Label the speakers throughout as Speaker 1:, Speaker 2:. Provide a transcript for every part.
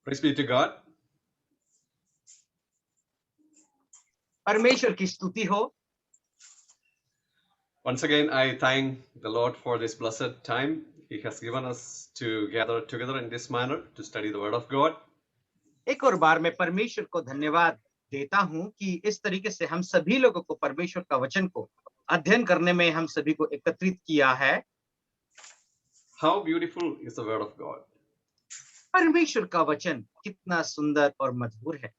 Speaker 1: Praise be to God.
Speaker 2: परमेश्वर की स्तुति हो।
Speaker 1: Once again, I thank the Lord for this blessed time He has given us to gather together in this manner to study the Word of God.
Speaker 2: एक और बार मैं परमेश्वर को धन्यवाद देता हूं कि इस तरीके से हम सभी लोगों को परमेश्वर का वचन को अध्ययन करने में हम सभी को एकत्रित किया है।
Speaker 1: How beautiful is the Word of God.
Speaker 2: परमेश्वर का वचन कितना सुंदर और मधुर है।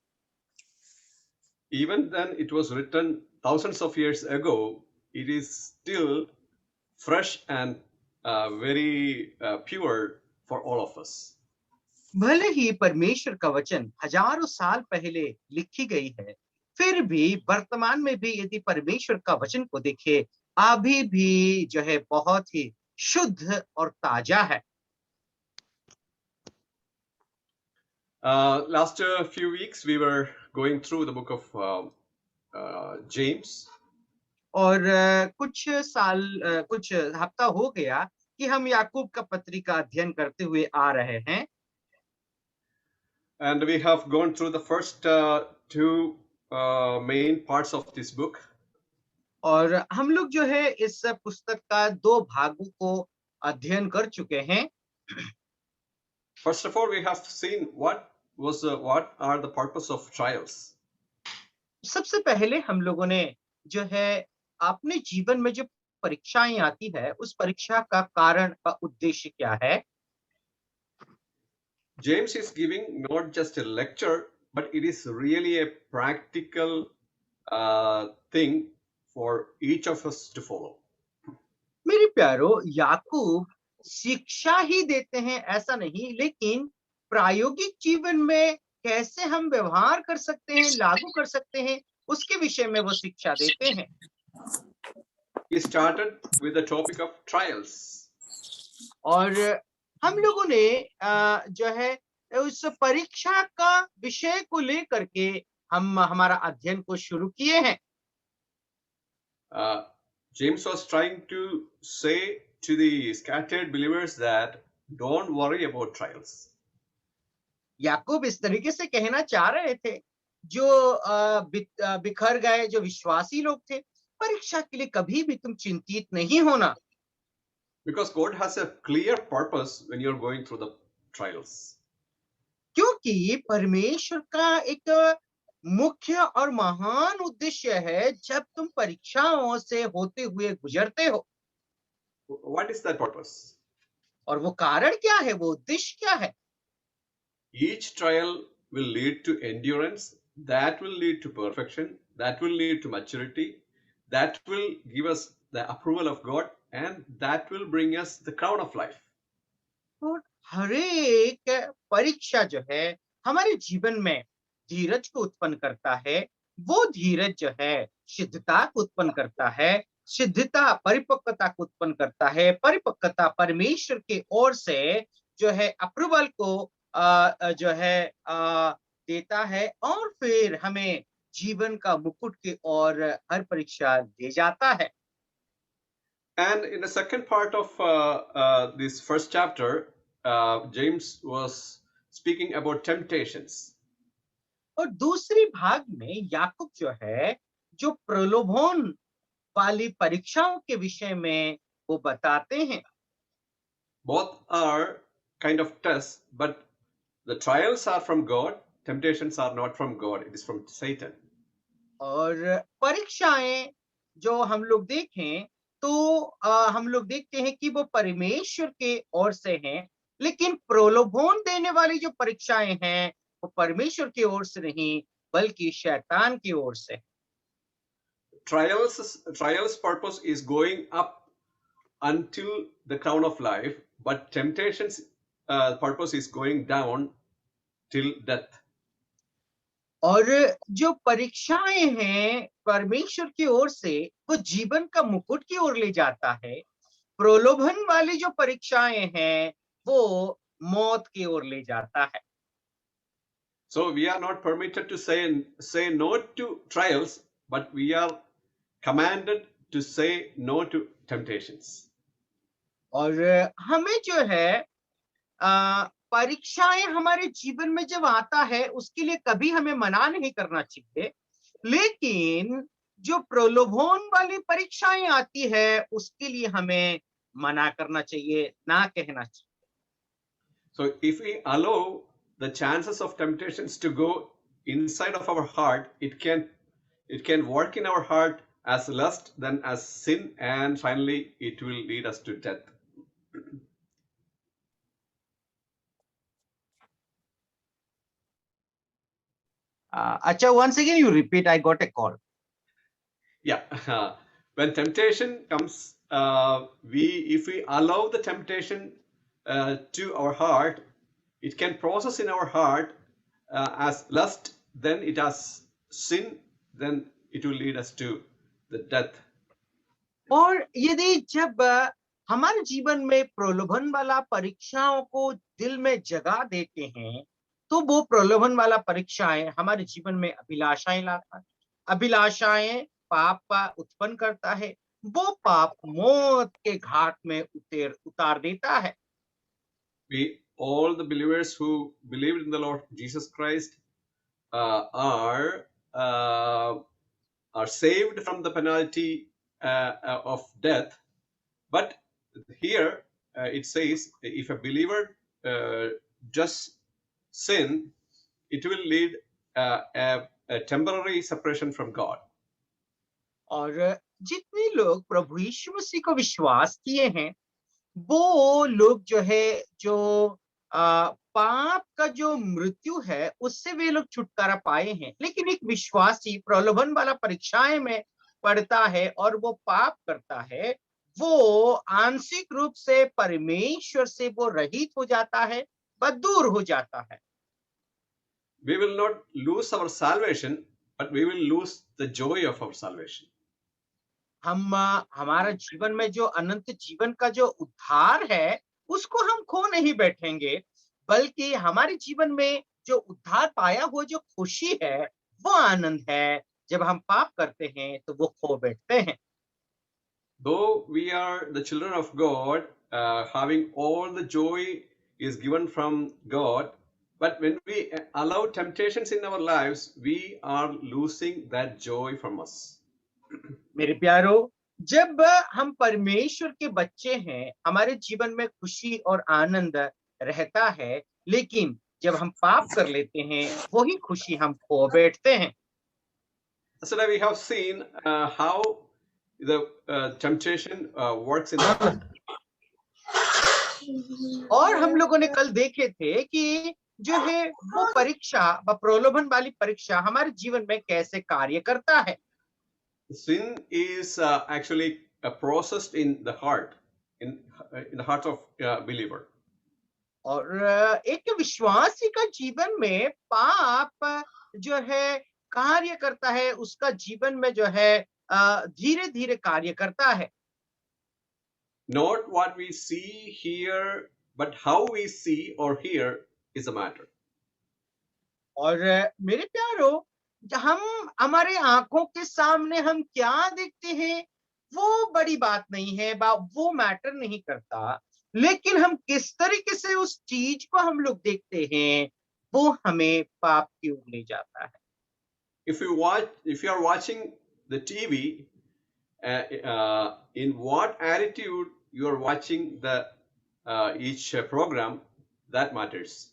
Speaker 1: Even then it was written thousands of years ago, it is still fresh and very pure for all of us.
Speaker 2: भले ही परमेश्वर का वचन हजारों साल पहले लिखी गई है, फिर भी वर्तमान में भी यदि परमेश्वर का वचन को देखे, अभी भी जो है बहुत ही शुद्ध और ताजा है।
Speaker 1: Last few weeks we were going through the book of James.
Speaker 2: और कुछ हफ्ता हो गया कि हम याकूब का पत्री का अध्ययन करते हुए आ रहे हैं।
Speaker 1: And we have gone through the first two main parts of this book.
Speaker 2: और हम लोग जो है इस पुस्तक का दो भागों को अध्ययन कर चुके हैं।
Speaker 1: First of all, we have seen what are the purpose of trials.
Speaker 2: सबसे पहले हम लोगों ने जो है अपने जीवन में जो परीक्षाएं आती है, उस परीक्षा का कारण का उद्देश्य क्या है।
Speaker 1: James is giving not just a lecture, but it is really a practical thing for each of us to follow.
Speaker 2: मेरे प्यारो, याकूब शिक्षा ही देते हैं ऐसा नहीं, लेकिन प्रायोगिक जीवन में कैसे हम व्यवहार कर सकते हैं, लागू कर सकते हैं, उसके विषय में वो शिक्षा देते हैं।
Speaker 1: He started with the topic of trials.
Speaker 2: और हम लोगों ने जो है उस परीक्षा का विषय को लेकर के हम हमारा अध्ययन को शुरू किए हैं।
Speaker 1: James was trying to say to the scattered believers that don't worry about trials.
Speaker 2: याकूब इस तरीके से कहना चाह रहे थे, जो बिखर गए जो विश्वासी लोग थे, परीक्षा के लिए कभी भी तुम चिंतित नहीं होना।
Speaker 1: Because God has a clear purpose when you're going through the trials.
Speaker 2: क्योंकि परमेश्वर का एक मुख्य और महान उद्देश्य है जब तुम परीक्षाओं से होते हुए गुजरते हो।
Speaker 1: What is that purpose?
Speaker 2: और वो कारण क्या है, वो उद्देश्य क्या है?
Speaker 1: Each trial will lead to endurance, that will lead to perfection, that will lead to maturity, that will give us the approval of God, and that will bring us the crown of life.
Speaker 2: और हर एक परीक्षा जो है हमारे जीवन में धीरज को उत्पन्न करता है, वो धीरज जो है सिद्धता को उत्पन्न करता है, सिद्धता परिपक्वता को उत्पन्न करता है, परिपक्वता परमेश्वर की ओर से जो है अप्रूवल को जो है देता है, और फिर हमें जीवन का मुकुट की ओर हर परीक्षा ले जाता है।
Speaker 1: And in the second part of this first chapter, James was speaking about temptations.
Speaker 2: और दूसरी भाग में याकूब जो है जो प्रलोभन वाली परीक्षाओं के विषय में वो बताते हैं।
Speaker 1: Both are kind of tests, but the trials are from God, temptations are not from God, it is from Satan.
Speaker 2: और परीक्षाएं जो हम लोग देखें तो हम लोग देखते हैं कि वो परमेश्वर के ओर से हैं, लेकिन प्रलोभन देने वाली जो परीक्षाएं हैं वो परमेश्वर की ओर से नहीं बल्कि शैतान की ओर से।
Speaker 1: Trials purpose is going up until the crown of life, but temptations purpose is going down till death.
Speaker 2: और जो परीक्षाएं हैं परमेश्वर की ओर से वो जीवन का मुकुट की ओर ले जाता है, प्रलोभन वाली जो परीक्षाएं हैं वो मौत की ओर ले जाता है।
Speaker 1: So we are not permitted to say no to trials, but we are commanded to say no to temptations.
Speaker 2: और हमें जो है परीक्षाएं हमारे जीवन में जब आता है उसके लिए कभी हमें मना नहीं करना चाहिए, लेकिन जो प्रलोभन वाली परीक्षाएं आती है उसके लिए हमें मना करना चाहिए, ना कहना चाहिए।
Speaker 1: So if we allow the chances of temptations to go inside of our heart, it can work in our heart as lust, then as sin, and finally it will lead us to death.
Speaker 2: अच्छा, once again you repeat, I got a call.
Speaker 1: Yeah. When temptation comes, if we allow the temptation to our heart, it can process in our heart as lust, then it has sin, then it will lead us to the death.
Speaker 2: और यदि जब हमारे जीवन में प्रलोभन वाला परीक्षाओं को दिल में जगा देते हैं, तो वो प्रलोभन वाला परीक्षाएं हमारे जीवन में अभिलाषाएं लाता है। अभिलाषाएं पाप उत्पन्न करता है, वो पाप मौत के घाट में उतार देता है।
Speaker 1: We, all the believers who believed in the Lord Jesus Christ, are saved from the penalty of death. But here it says, if a believer does sin, it will lead a temporary separation from God.
Speaker 2: और जितने लोग प्रभु यीशु मसीह को विश्वास किए हैं, वो लोग जो है, जो पाप का जो मृत्यु है उससे वे लोग छुटकारा पाए हैं। लेकिन एक विश्वासी प्रलोभन वाला परीक्षाएं में पड़ता है और वो पाप करता है, वो आंशिक रूप से परमेश्वर से वो रहित हो जाता है, व दूर हो जाता है।
Speaker 1: We will not lose our salvation, but we will lose the joy of our salvation.
Speaker 2: हमारा जीवन में जो अनंत जीवन का जो उद्धार है उसको हम खो नहीं बैठेंगे, बल्कि हमारे जीवन में जो उद्धार पाया हुआ जो खुशी है, वो आनंद है। जब हम पाप करते हैं तो वो खो बैठते हैं।
Speaker 1: Though we are the children of God, having all the joy is given from God, but when we allow temptations in our lives, we are losing that joy from us.
Speaker 2: मेरे प्यारो, जब हम परमेश्वर के बच्चे हैं, हमारे जीवन में खुशी और आनंद रहता है, लेकिन जब हम पाप कर लेते हैं वही खुशी हम खो बैठते हैं।
Speaker 1: So that we have seen how the temptation works in the heart.
Speaker 2: और हम लोगों ने कल देखे थे कि जो है वो परीक्षा व प्रलोभन वाली परीक्षा हमारे जीवन में कैसे कार्य करता है।
Speaker 1: Sin is actually processed in the heart, in the heart of believer.
Speaker 2: और एक विश्वासी का जीवन में पाप जो है कार्य करता है, उसका जीवन में जो है धीरे धीरे कार्य करता है।
Speaker 1: Not what we see, hear, but how we see or hear is a matter.
Speaker 2: और मेरे प्यारो, हम हमारे आंखों के सामने हम क्या देखते हैं वो बड़ी बात नहीं है, वो मैटर नहीं करता, लेकिन हम किस तरीके से उस चीज को हम लोग देखते हैं वो हमें पाप की ओर ले जाता है।
Speaker 1: If you are watching the TV, in what attitude you are watching the each program, that matters.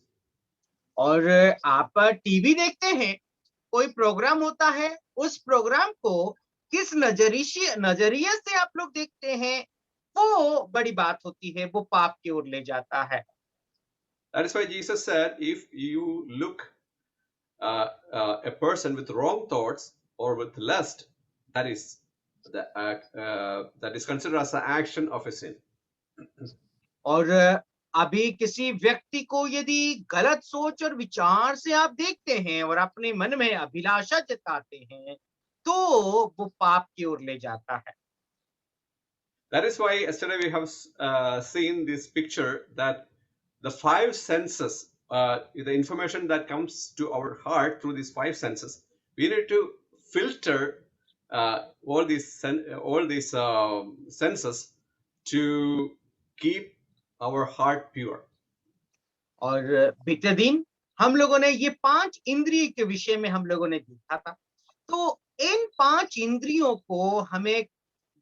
Speaker 2: और आप टीवी देखते हैं, कोई प्रोग्राम होता है, उस प्रोग्राम को किस नजरिए से आप लोग देखते हैं वो बड़ी बात होती है, वो पाप की ओर ले जाता है।
Speaker 1: That is why Jesus said, if you look a person with wrong thoughts or with lust, that is considered as the action of a sin.
Speaker 2: और अभी किसी व्यक्ति को यदि गलत सोच और विचार से आप देखते हैं और अपने मन में अभिलाषा जताते हैं, तो वो पाप की ओर ले जाता है।
Speaker 1: That is why yesterday we have seen this picture that the five senses, the information that comes to our heart through these five senses, we need to filter all these senses to keep our heart pure.
Speaker 2: और बीते दिन हम लोगों ने ये 5 इंद्रिय के विषय में हम लोगों ने देखा था। तो इन 5 इंद्रियों को हमें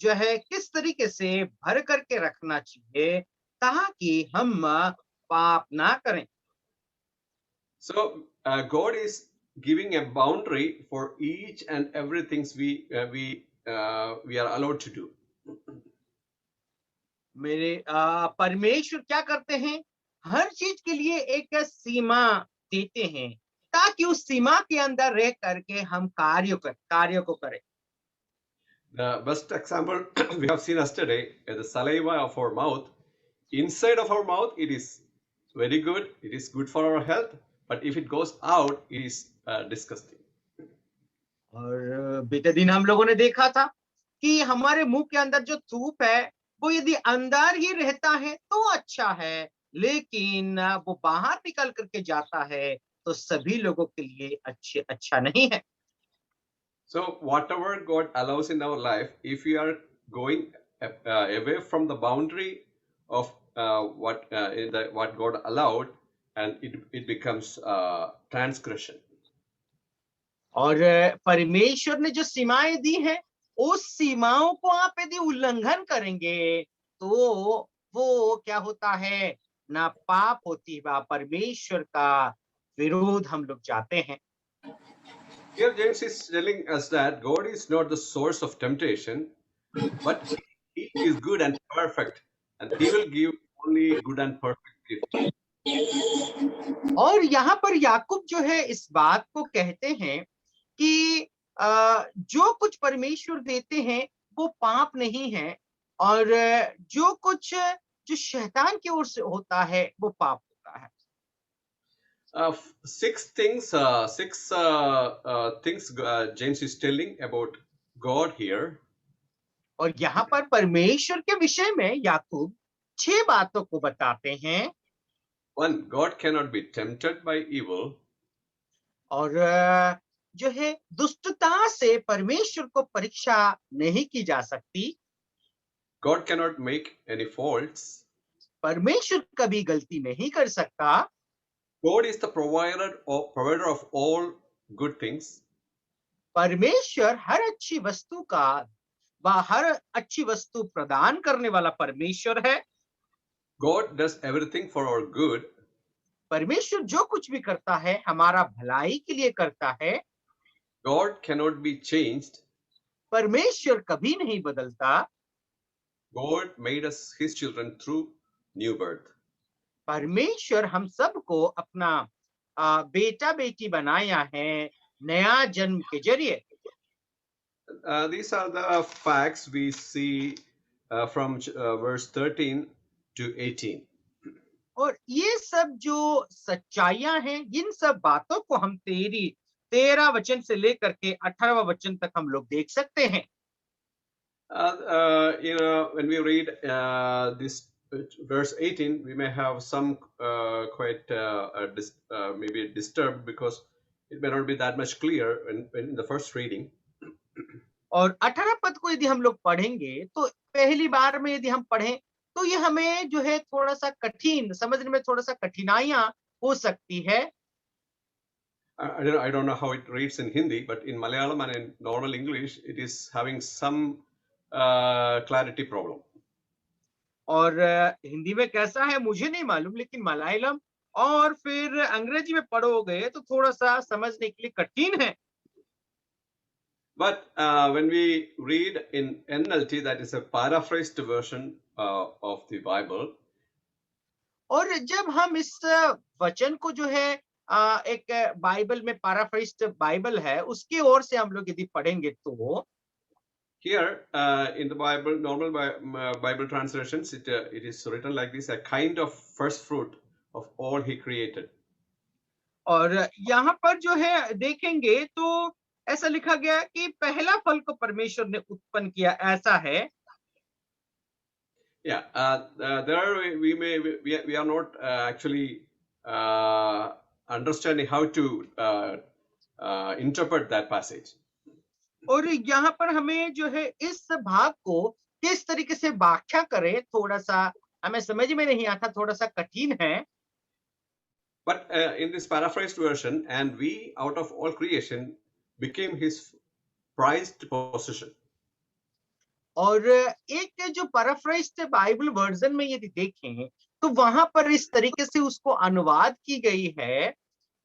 Speaker 2: जो है किस तरीके से भर करके रखना चाहिए ताकि हम पाप ना करें।
Speaker 1: So God is giving a boundary for each and everything we are allowed to do.
Speaker 2: मेरे परमेश्वर क्या करते हैं, हर चीज के लिए एक सीमा देते हैं ताकि उस सीमा के अंदर रह करके हम कार्य को करें।
Speaker 1: The best example we have seen yesterday is the saliva of our mouth. Inside of our mouth, it is very good. It is good for our health. But if it goes out, it is disgusting.
Speaker 2: और बीते दिन हम लोगों ने देखा था कि हमारे मुंह के अंदर जो थूक है वो यदि अंदर ही रहता है तो अच्छा है, लेकिन वो बाहर निकल करके जाता है तो सभी लोगों के लिए अच्छा नहीं है।
Speaker 1: So whatever God allows in our life, if we are going away from the boundary of what God allowed, and it becomes transgression.
Speaker 2: और परमेश्वर ने जो सीमाएं दी हैं उस सीमाओं को आप यदि उल्लंघन करेंगे तो वो क्या होता है, ना पाप होती है, परमेश्वर का विरोध हम लोग जाते हैं।
Speaker 1: Here James is telling us that God is not the source of temptation, but He is good and perfect, and He will give only good and perfect gift.
Speaker 2: और यहाँ पर याकूब जो है इस बात को कहते हैं कि जो कुछ परमेश्वर देते हैं वो पाप नहीं है, और जो कुछ जो शैतान की ओर से होता है वो पाप होता है।
Speaker 1: Six things James is telling about God here.
Speaker 2: और यहाँ पर परमेश्वर के विषय में याकूब 6 बातों को बताते हैं।
Speaker 1: One, God cannot be tempted by evil.
Speaker 2: और जो है दुष्टता से परमेश्वर को परीक्षा नहीं की जा सकती।
Speaker 1: God cannot make any faults.
Speaker 2: परमेश्वर कभी गलती नहीं कर सकता।
Speaker 1: God is the provider of all good things.
Speaker 2: परमेश्वर हर अच्छी वस्तु का व हर अच्छी वस्तु प्रदान करने वाला परमेश्वर है।
Speaker 1: God does everything for our good.
Speaker 2: परमेश्वर जो कुछ भी करता है हमारा भलाई के लिए करता है।
Speaker 1: God cannot be changed.
Speaker 2: परमेश्वर कभी नहीं बदलता।
Speaker 1: God made us His children through new birth.
Speaker 2: परमेश्वर हम सबको अपना बेटा बेटी बनाया है नया जन्म के जरिए।
Speaker 1: These are the facts we see from verse 13 to 18.
Speaker 2: और ये सब जो सच्चाइयां हैं इन सब बातों को हम 13 वचन से लेकर के 18वां वचन तक हम लोग देख सकते हैं।
Speaker 1: When we read this verse 18, we may have some quite maybe disturbed because it may not be that much clear in the first reading.
Speaker 2: और 18 पद को यदि हम लोग पढ़ेंगे तो पहली बार में यदि हम पढ़ें तो ये हमें जो है थोड़ा सा कठिन समझने में थोड़ा सा कठिनाइयां हो सकती है।
Speaker 1: I don't know how it reads in Hindi, but in Malayalam and in normal English, it is having some clarity problem.
Speaker 2: और हिंदी में कैसा है मुझे नहीं मालूम, लेकिन मलयालम और फिर अंग्रेजी में पढ़ोगे तो थोड़ा सा समझने के लिए कठिन है।
Speaker 1: But when we read in NLT, that is a paraphrased version of the Bible.
Speaker 2: और जब हम इस वचन को जो है एक बाइबल में पैराफ्रेज्ड बाइबल है उसकी ओर से हम लोग यदि पढ़ेंगे तो
Speaker 1: Here in the Bible, normal Bible translations, it is written like this: a kind of first fruit of all He created.
Speaker 2: और यहाँ पर जो है देखेंगे तो ऐसा लिखा गया कि पहला फल को परमेश्वर ने उत्पन्न किया, ऐसा है।
Speaker 1: Yeah, there we are not actually understanding how to interpret that passage.
Speaker 2: और यहाँ पर हमें जो है इस भाग को किस तरीके से व्याख्या करें थोड़ा सा हमें समझ में नहीं आता, थोड़ा सा कठिन है।
Speaker 1: But in this paraphrased version, and we out of all creation became his prized possession.
Speaker 2: और एक जो पैराफ्रेज्ड बाइबल वर्जन में यदि देखें तो वहां पर इस तरीके से उसको अनुवाद की गई है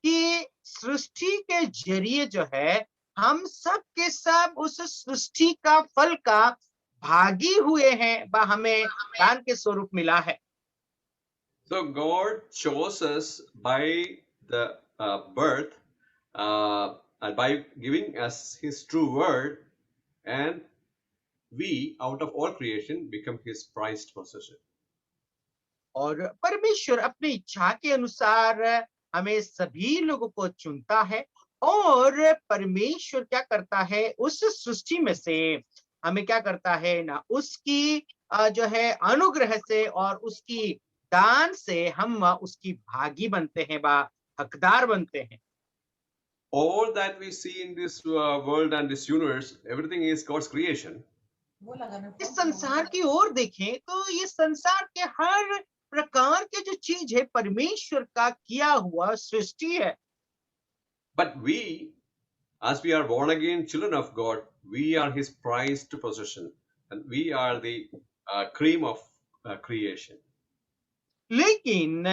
Speaker 2: कि सृष्टि के जरिए जो है हम सब के सब उस सृष्टि का फल का भागी हुए हैं व हमें दान के स्वरूप मिला है।
Speaker 1: So God chose us by the birth and by giving us his true word, and we out of all creation become his prized possession.
Speaker 2: और परमेश्वर अपनी इच्छा के अनुसार हमें सभी लोगों को चुनता है और परमेश्वर क्या करता है उस सृष्टि में से हमें क्या करता है ना उसकी जो है अनुग्रह से और उसकी दान से हम उसकी भागी बनते हैं बा हकदार बनते हैं।
Speaker 1: All that we see in this world and this universe, everything is God's creation.
Speaker 2: इस संसार की ओर देखें तो ये संसार के हर प्रकार के जो चीज है परमेश्वर का किया हुआ सृष्टि है।
Speaker 1: But we, as we are born again children of God, we are his prized possession, and we are the cream of creation.
Speaker 2: लेकिन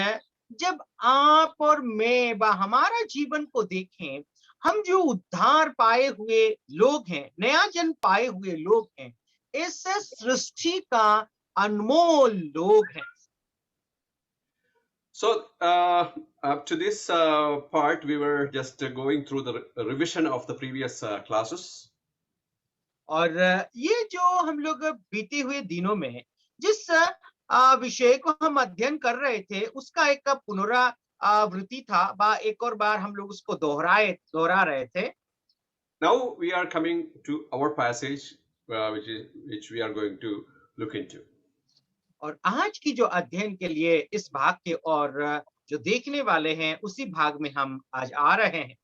Speaker 2: जब आप और मैं व हमारा जीवन को देखें हम जो उद्धार पाए हुए लोग हैं नया जन्म पाए हुए लोग हैं इस सृष्टि का अनमोल लोग हैं।
Speaker 1: So, up to this part, we were just going through the revision of the previous classes.
Speaker 2: और ये जो हम लोग बीते हुए दिनों में जिस विषय को हम अध्ययन कर रहे थे उसका एक पुनरावृत्ति था बा एक और बार हम लोग उसको दोहरा रहे थे।
Speaker 1: Now we are coming to our passage, which we are going to look into.
Speaker 2: और आज की जो अध्ययन के लिए इस भाग के और जो देखने वाले हैं उसी भाग में हम आज आ रहे हैं।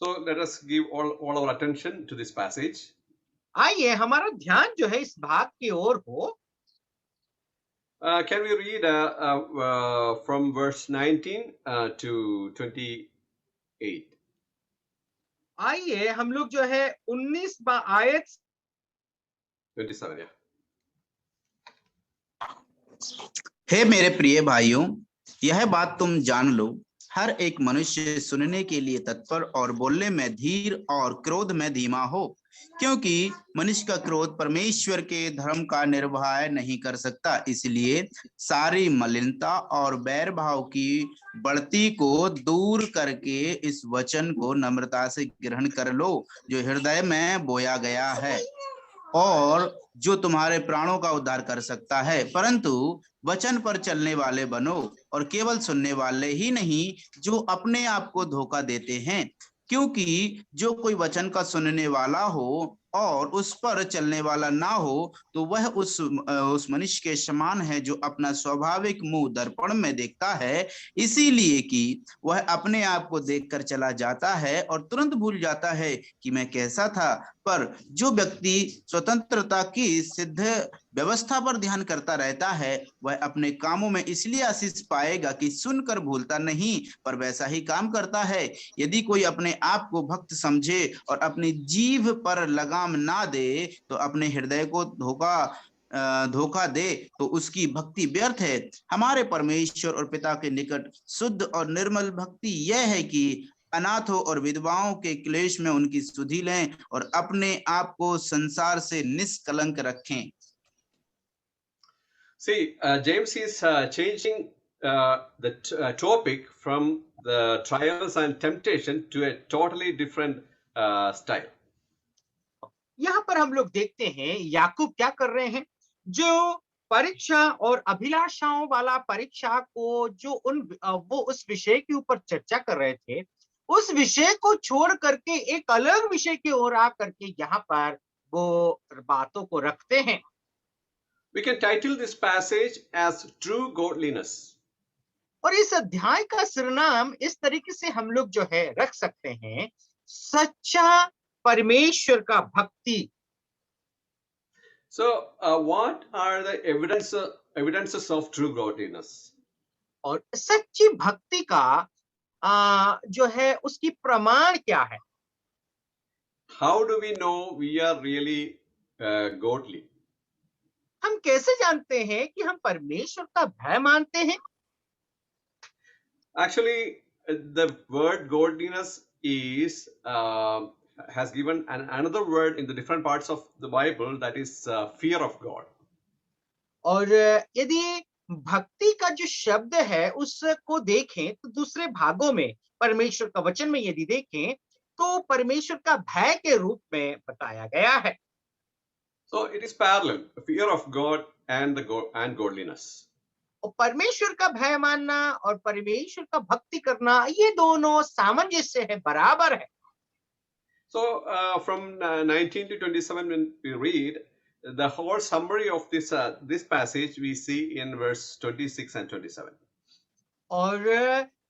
Speaker 1: So let us give all our attention to this passage.
Speaker 2: आइए हमारा ध्यान जो है इस भाग की ओर हो।
Speaker 1: Can we read from verse 19 to 28?
Speaker 2: आइए हम लोग जो है 19 आयत
Speaker 1: 27, yeah.
Speaker 3: हे मेरे प्रिय भाइयों, यह बात तुम जान लो, हर एक मनुष्य सुनने के लिए तत्पर और बोलने में धीर और क्रोध में धीमा हो, क्योंकि मनुष्य का क्रोध परमेश्वर के धर्म का निर्वाह नहीं कर सकता। इसलिए सारी मलिनता और बैर भाव की बढ़ती को दूर करके इस वचन को नम्रता से ग्रहण कर लो, जो हृदय में बोया गया है और जो तुम्हारे प्राणों का उद्धार कर सकता है। परंतु वचन पर चलने वाले बनो और केवल सुनने वाले ही नहीं जो अपने आप को धोखा देते हैं, क्योंकि जो कोई वचन का सुनने वाला हो और उस पर चलने वाला ना हो तो वह उस मनुष्य के समान है जो अपना स्वाभाविक मुंह दर्पण में देखता है, इसीलिए कि वह अपने आप को देखकर चला जाता है और तुरंत भूल जाता है कि मैं कैसा था। पर जो व्यक्ति स्वतंत्रता की सिद्ध व्यवस्था पर ध्यान करता रहता है वह अपने कामों में इसलिए आशीष पाएगा कि सुनकर भूलता नहीं पर वैसा ही काम करता है। यदि कोई अपने आप को भक्त समझे और अपनी जीभ पर लगाम ना दे तो अपने हृदय को धोखा दे तो उसकी भक्ति व्यर्थ है। हमारे परमेश्वर और पिता के निकट शुद्ध और निर्मल भक्ति यह है कि अनाथों और विधवाओं के क्लेश में उनकी सुधि लें और अपने आप को संसार से निष्कलंक रखें।
Speaker 1: See, James is changing the topic from the trials and temptation to a totally different style.
Speaker 2: यहाँ पर हम लोग देखते हैं याकूब क्या कर रहे हैं, जो परीक्षा और अभिलाषाओं वाला परीक्षा को जो वो उस विषय के ऊपर चर्चा कर रहे थे उस विषय को छोड़ करके एक अलग विषय की ओर आ करके यहाँ पर वो बातों को रखते हैं।
Speaker 1: We can title this passage as True Godliness.
Speaker 2: और इस अध्याय का शिरोनाम इस तरीके से हम लोग जो है रख सकते हैं, सच्चा परमेश्वर का भक्ति।
Speaker 1: So, what are the evidences of true godliness?
Speaker 2: और सच्ची भक्ति का जो है उसकी प्रमाण क्या है?
Speaker 1: How do we know we are really godly?
Speaker 2: हम कैसे जानते हैं कि हम परमेश्वर का भय मानते हैं?
Speaker 1: Actually, the word godliness is has given another word in the different parts of the Bible, that is fear of God.
Speaker 2: और यदि भक्ति का जो शब्द है उसको देखें तो दूसरे भागों में परमेश्वर का वचन में यदि देखें तो परमेश्वर का भय के रूप में बताया गया है।
Speaker 1: So it is parallel, the fear of God and and godliness.
Speaker 2: और परमेश्वर का भय मानना और परमेश्वर का भक्ति करना ये दोनों सामंजस्य है, बराबर है।
Speaker 1: So from 19 to 27, when we read the whole summary of this passage, we see in verse 26 and 27.
Speaker 2: और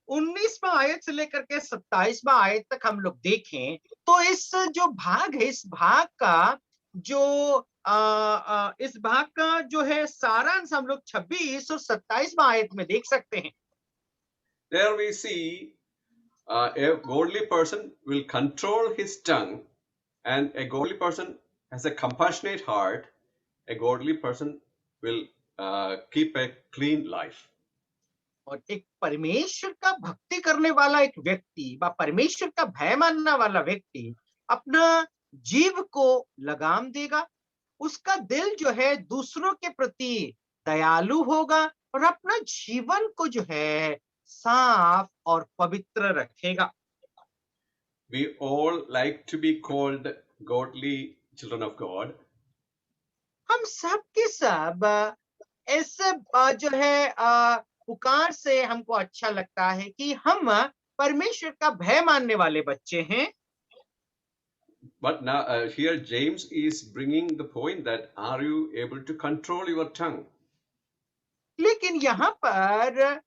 Speaker 2: 19वां आयत से लेकर के 27वां आयत तक हम लोग देखें तो इस जो भाग है, इस भाग का जो है सारांश हम लोग 26 और 27वां आयत में देख सकते हैं।
Speaker 1: There we see a godly person will control his tongue, and a godly person has a compassionate heart. A godly person will keep a clean life.
Speaker 2: और एक परमेश्वर का भक्ति करने वाला एक व्यक्ति व परमेश्वर का भय मानने वाला व्यक्ति अपना जीव को लगाम देगा, उसका दिल जो है दूसरों के प्रति दयालु होगा और अपना जीवन को जो है साफ और पवित्र रखेगा।
Speaker 1: We all like to be called godly children of God.
Speaker 2: हम सब के सब ऐसे जो है पुकार से हमको अच्छा लगता है कि हम परमेश्वर का भय मानने वाले बच्चे हैं।
Speaker 1: But now here James is bringing the point that are you able to control your tongue?
Speaker 2: लेकिन यहाँ पर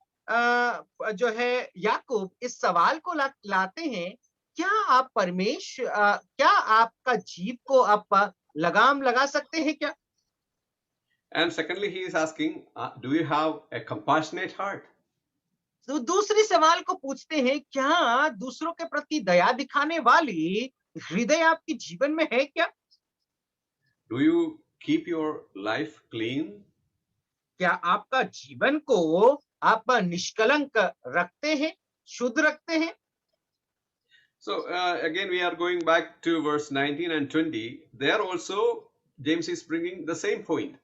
Speaker 2: जो है याकूब इस सवाल को लाते हैं, क्या आपका जीव को आप लगाम लगा सकते हैं क्या?
Speaker 1: And secondly, he is asking, do you have a compassionate heart?
Speaker 2: तो दूसरी सवाल को पूछते हैं, क्या दूसरों के प्रति दया दिखाने वाली हृदय आपके जीवन में है क्या?
Speaker 1: Do you keep your life clean?
Speaker 2: क्या आपका जीवन को आप निष्कलंक रखते हैं, शुद्ध रखते हैं?
Speaker 1: So again, we are going back to verse 19 and 20. There also, James is bringing the same point.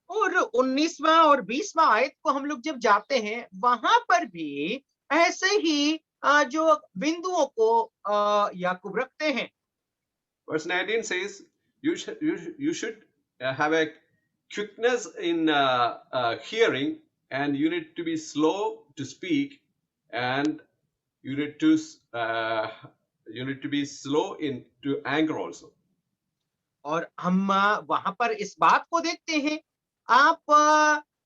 Speaker 2: और 19वां और 20वां आयत को हम लोग जब जाते हैं वहां पर भी ऐसे ही जो बिंदुओं को याकूब रखते हैं।
Speaker 1: Verse 19 says, you should have a quickness in hearing, and you need to be slow to speak, and you need to be slow to anger also.
Speaker 2: और हम वहां पर इस बात को देखते हैं, आप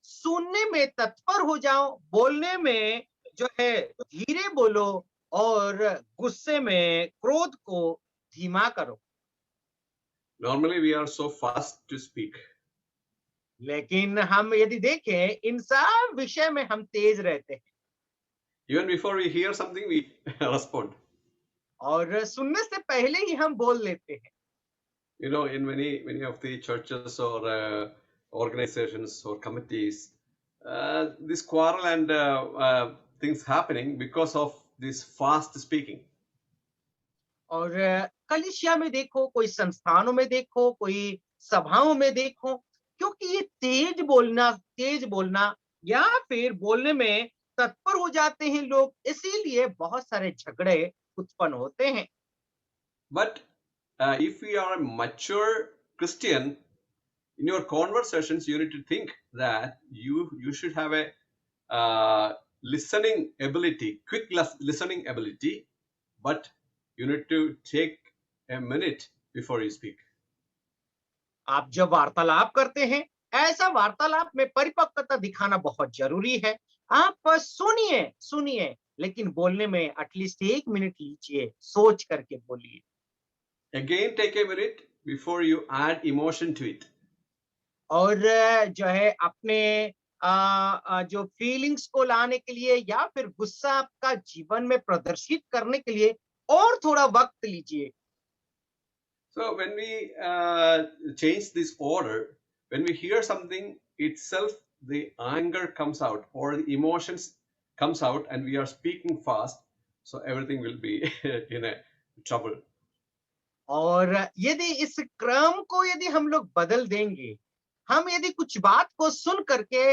Speaker 2: सुनने में तत्पर हो जाओ, बोलने में जो है धीरे बोलो और गुस्से में क्रोध को धीमा करो।
Speaker 1: Normally we are so fast to speak.
Speaker 2: लेकिन हम यदि देखें इन सब विषय में हम तेज रहते हैं।
Speaker 1: Even before we hear something, we respond.
Speaker 2: और सुनने से पहले ही हम बोल लेते हैं।
Speaker 1: You know, in many of the churches or organizations or committees, this quarrel and things happening because of this fast speaking.
Speaker 2: और कलीसिया में देखो, कोई संस्थानों में देखो, कोई सभाओं में देखो, क्योंकि ये तेज बोलना या फिर बोलने में तत्पर हो जाते हैं लोग, इसीलिए बहुत सारे झगड़े उत्पन्न होते हैं।
Speaker 1: But if you are a mature Christian, in your conversations, you need to think that you should have a listening ability, quick listening ability, but you need to take a minute before you speak.
Speaker 2: आप जब वार्तालाप करते हैं, ऐसा वार्तालाप में परिपक्वता दिखाना बहुत जरूरी है। आप सुनिए, लेकिन बोलने में एटलीस्ट 1 मिनट लीजिए, सोच करके बोलिए।
Speaker 1: Again, take a minute before you add emotion to it.
Speaker 2: और जो है अपने जो फीलिंग्स को लाने के लिए या फिर गुस्सा आपका जीवन में प्रदर्शित करने के लिए और थोड़ा वक्त लीजिए।
Speaker 1: So when we change this order, when we hear something itself, the anger comes out or the emotions comes out, and we are speaking fast, so everything will be in a trouble.
Speaker 2: और यदि इस क्रम को यदि हम लोग बदल देंगे, हम यदि कुछ बात को सुन करके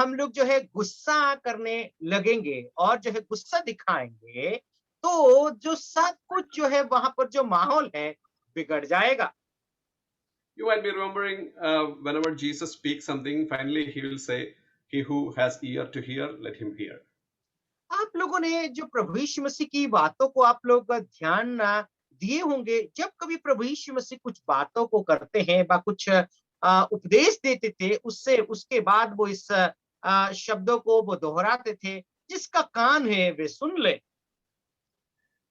Speaker 2: हम लोग जो है गुस्सा करने लगेंगे और जो है गुस्सा दिखाएंगे, तो जो सब कुछ जो है वहां पर जो माहौल है बिगड़ जाएगा।
Speaker 1: You might be remembering whenever Jesus speaks something, finally he will say, "He who has ear to hear, let him hear."
Speaker 2: आप लोगों ने जो प्रभु यीशु मसीह की बातों को आप लोग ध्यान दिए होंगे, जब कभी प्रभु यीशु मसीह कुछ बातों को करते हैं बा कुछ उपदेश देते थे, उससे उसके बाद वो इस शब्दों को वो दोहराते थे, जिसका कान है वे सुन ले।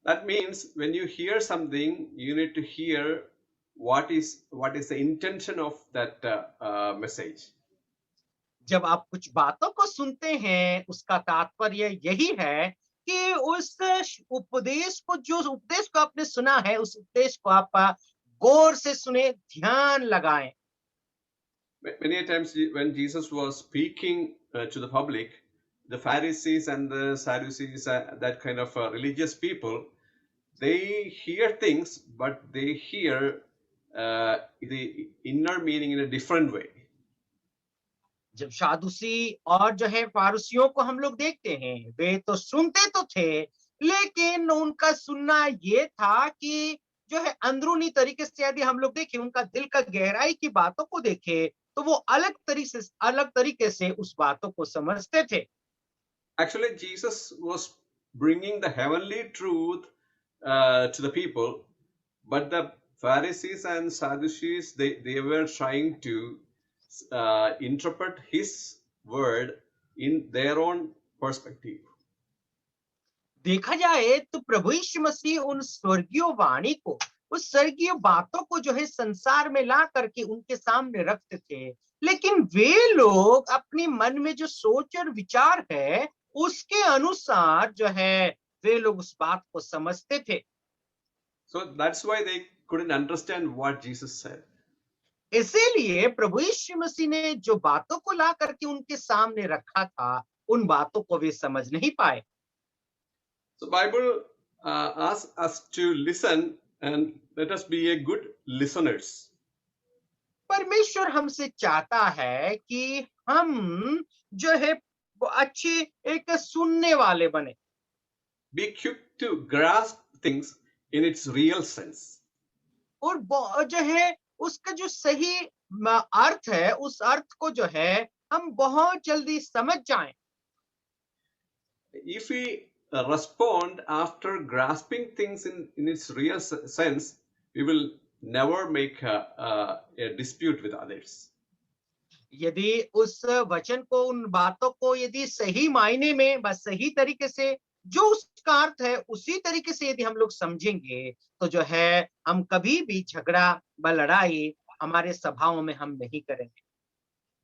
Speaker 1: That means when you hear something, you need to hear what is the intention of that message.
Speaker 2: जब आप कुछ बातों को सुनते हैं, उसका तात्पर्य यही है कि उस उपदेश को, जो उपदेश को आपने सुना है, उस उपदेश को आप गौर से सुने, ध्यान लगाएं।
Speaker 1: Many times when Jesus was speaking to the public, the Pharisees and the Sadducees, that kind of religious people, they hear things, but they hear the inner meaning in a different way.
Speaker 2: जब सादुसी और जो है फारूसियों को हम लोग देखते हैं, वे तो सुनते तो थे, लेकिन उनका सुनना ये था कि जो है अंदरूनी तरीके से यदि हम लोग देखें, उनका दिल का गहराई की बातों को देखें, तो वो अलग तरीके से उस बातों को समझते थे।
Speaker 1: Actually, Jesus was bringing the heavenly truth to the people, but the Pharisees and Sadducees, they were trying to interpret his word in their own perspective.
Speaker 2: देखा जाए तो प्रभु यीशु मसीह उन स्वर्गीय वाणी को, उस स्वर्गीय बातों को जो है संसार में ला करके उनके सामने रखते थे, लेकिन वे लोग अपने मन में जो सोच और विचार है, उसके अनुसार जो है वे लोग उस बात को समझते थे।
Speaker 1: So that's why they couldn't understand what Jesus said.
Speaker 2: इसीलिए प्रभु यीशु मसीह ने जो बातों को ला करके उनके सामने रखा था, उन बातों को वे समझ नहीं पाए।
Speaker 1: So Bible asks us to listen and let us be a good listeners.
Speaker 2: परमेश्वर हमसे चाहता है कि हम जो है वो अच्छे एक सुनने वाले बने।
Speaker 1: Be quick to grasp things in its real sense.
Speaker 2: और जो है उसका जो सही अर्थ है, उस अर्थ को जो है हम बहुत जल्दी समझ जाएं।
Speaker 1: If we respond after grasping things in its real sense, we will never make a dispute with others.
Speaker 2: यदि उस वचन को, उन बातों को यदि सही मायने में बस सही तरीके से, जो उसका अर्थ है उसी तरीके से यदि हम लोग समझेंगे, तो जो है हम कभी भी झगड़ा व लड़ाई हमारे सभाओं में हम नहीं करेंगे।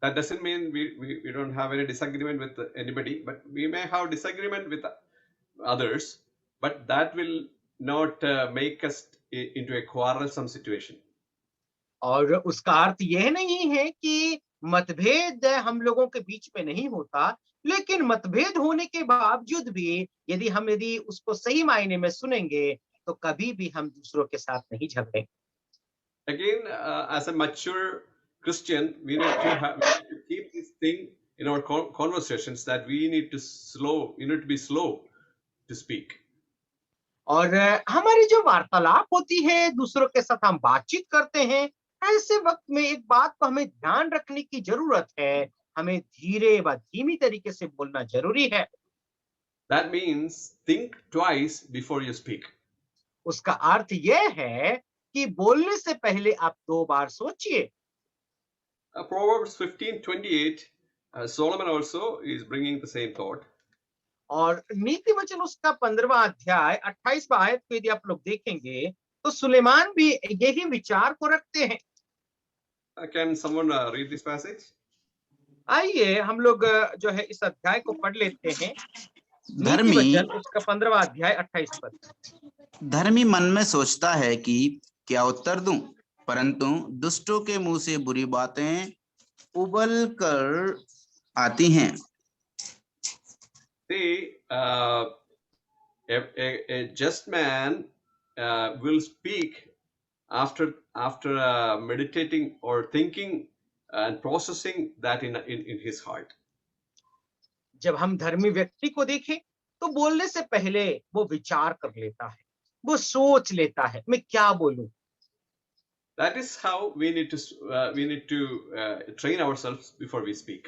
Speaker 1: That doesn't mean we don't have any disagreement with anybody, but we may have disagreement with others, but that will not make us into a quarrelsome situation.
Speaker 2: और उसका अर्थ यह नहीं है कि मतभेद हम लोगों के बीच में नहीं होता, लेकिन मतभेद होने के बावजूद भी यदि उसको सही मायने में सुनेंगे, तो कभी भी हम दूसरों के साथ नहीं झगड़े।
Speaker 1: Again, as a mature Christian, we need to keep this thing in our conversations, that we need to be slow to speak.
Speaker 2: और हमारी जो वार्तालाप होती है, दूसरों के साथ हम बातचीत करते हैं, ऐसे वक्त में एक बात को हमें ध्यान रखने की जरूरत है, हमें धीरे व धीमी तरीके से बोलना जरूरी है।
Speaker 1: That means think twice before you speak.
Speaker 2: उसका अर्थ यह है कि बोलने से पहले आप 2 बार सोचिए।
Speaker 1: Proverbs 15:28, Solomon also is bringing the same thought.
Speaker 2: और नीति वचन उसका 15वां अध्याय 28वां आयत को यदि आप लोग देखेंगे, तो सुलेमान भी यही विचार को रखते हैं।
Speaker 1: Can someone read this passage?
Speaker 2: आइए हम लोग जो है इस अध्याय को पढ़ लेते हैं। नीति
Speaker 3: धर्मी
Speaker 2: वचन उसका 15वां अध्याय 28 पद।
Speaker 3: धर्मी मन में सोचता है कि क्या उत्तर दूं, परंतु दुष्टों के मुंह से बुरी बातें उबल कर आती हैं।
Speaker 1: See, a just man will speak after meditating or thinking and processing that in his heart.
Speaker 2: जब हम धर्मी व्यक्ति को देखें तो बोलने से पहले वो विचार कर लेता है, वो सोच लेता है मैं क्या बोलूं।
Speaker 1: That is how we need to train ourselves before we speak.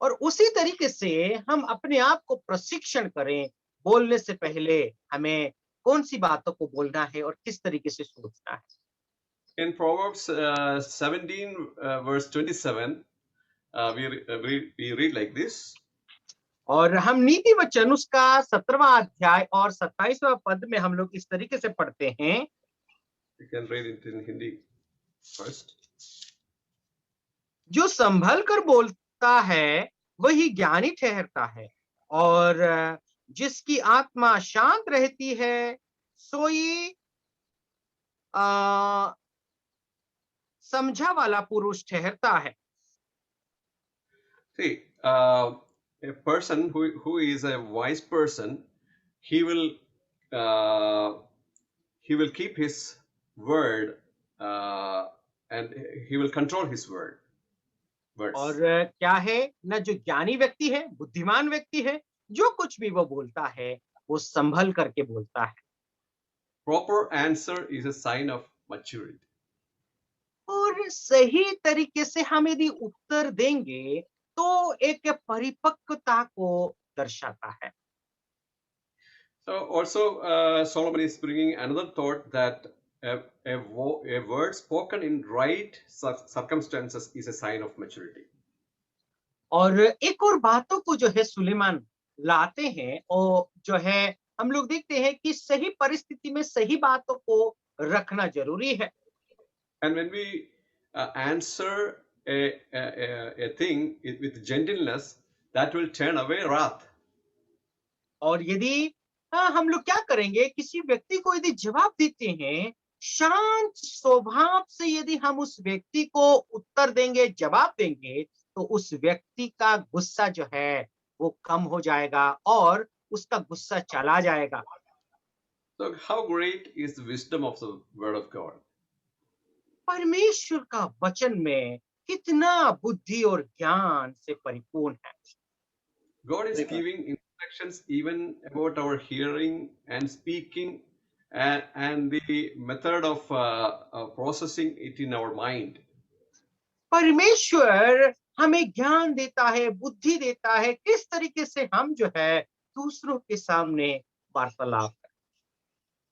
Speaker 2: और उसी तरीके से हम अपने आप को प्रशिक्षण करें, बोलने से पहले हमें कौन सी बातों को बोलना है और किस तरीके से सोचना है।
Speaker 1: In Proverbs 17 verse 27, we read like this.
Speaker 2: और हम नीति वचन उसका 17वां अध्याय और 27वां पद में हम लोग इस तरीके से पढ़ते हैं।
Speaker 1: You can read it in Hindi first.
Speaker 2: जो संभल कर बोलता है वही ज्ञानी ठहरता है, और जिसकी आत्मा शांत रहती है सोई समझा वाला पुरुष ठहरता है।
Speaker 1: See, a person who is a wise person, he will keep his word and he will control his words.
Speaker 2: और क्या है ना, जो ज्ञानी व्यक्ति है, बुद्धिमान व्यक्ति है, जो कुछ भी वो बोलता है वो संभल करके बोलता है।
Speaker 1: Proper answer is a sign of maturity.
Speaker 2: और सही तरीके से हम यदि उत्तर देंगे तो एक परिपक्वता को दर्शाता है।
Speaker 1: So also Solomon is bringing another thought that a word spoken in right circumstances is a sign of maturity.
Speaker 2: और एक और बातों को जो है सुलेमान लाते हैं, और जो है हम लोग देखते हैं कि सही परिस्थिति में सही बातों को रखना जरूरी है।
Speaker 1: And when we answer a thing with gentleness, that will turn away wrath.
Speaker 2: और यदि हम लोग क्या करेंगे, किसी व्यक्ति को यदि जवाब देते हैं शांत स्वभाव से, यदि हम उस व्यक्ति को उत्तर देंगे, जवाब देंगे, तो उस व्यक्ति का गुस्सा जो है वो कम हो जाएगा और उसका गुस्सा चला जाएगा।
Speaker 1: So how great is the wisdom of the word of God.
Speaker 2: परमेश्वर का वचन में कितना बुद्धि और ज्ञान से परिपूर्ण है।
Speaker 1: God is giving instructions even about our hearing and speaking and the method of processing it in our mind.
Speaker 2: परमेश्वर हमें ज्ञान देता है, बुद्धि देता है, किस तरीके से हम जो है दूसरों के सामने वार्तालाप करें।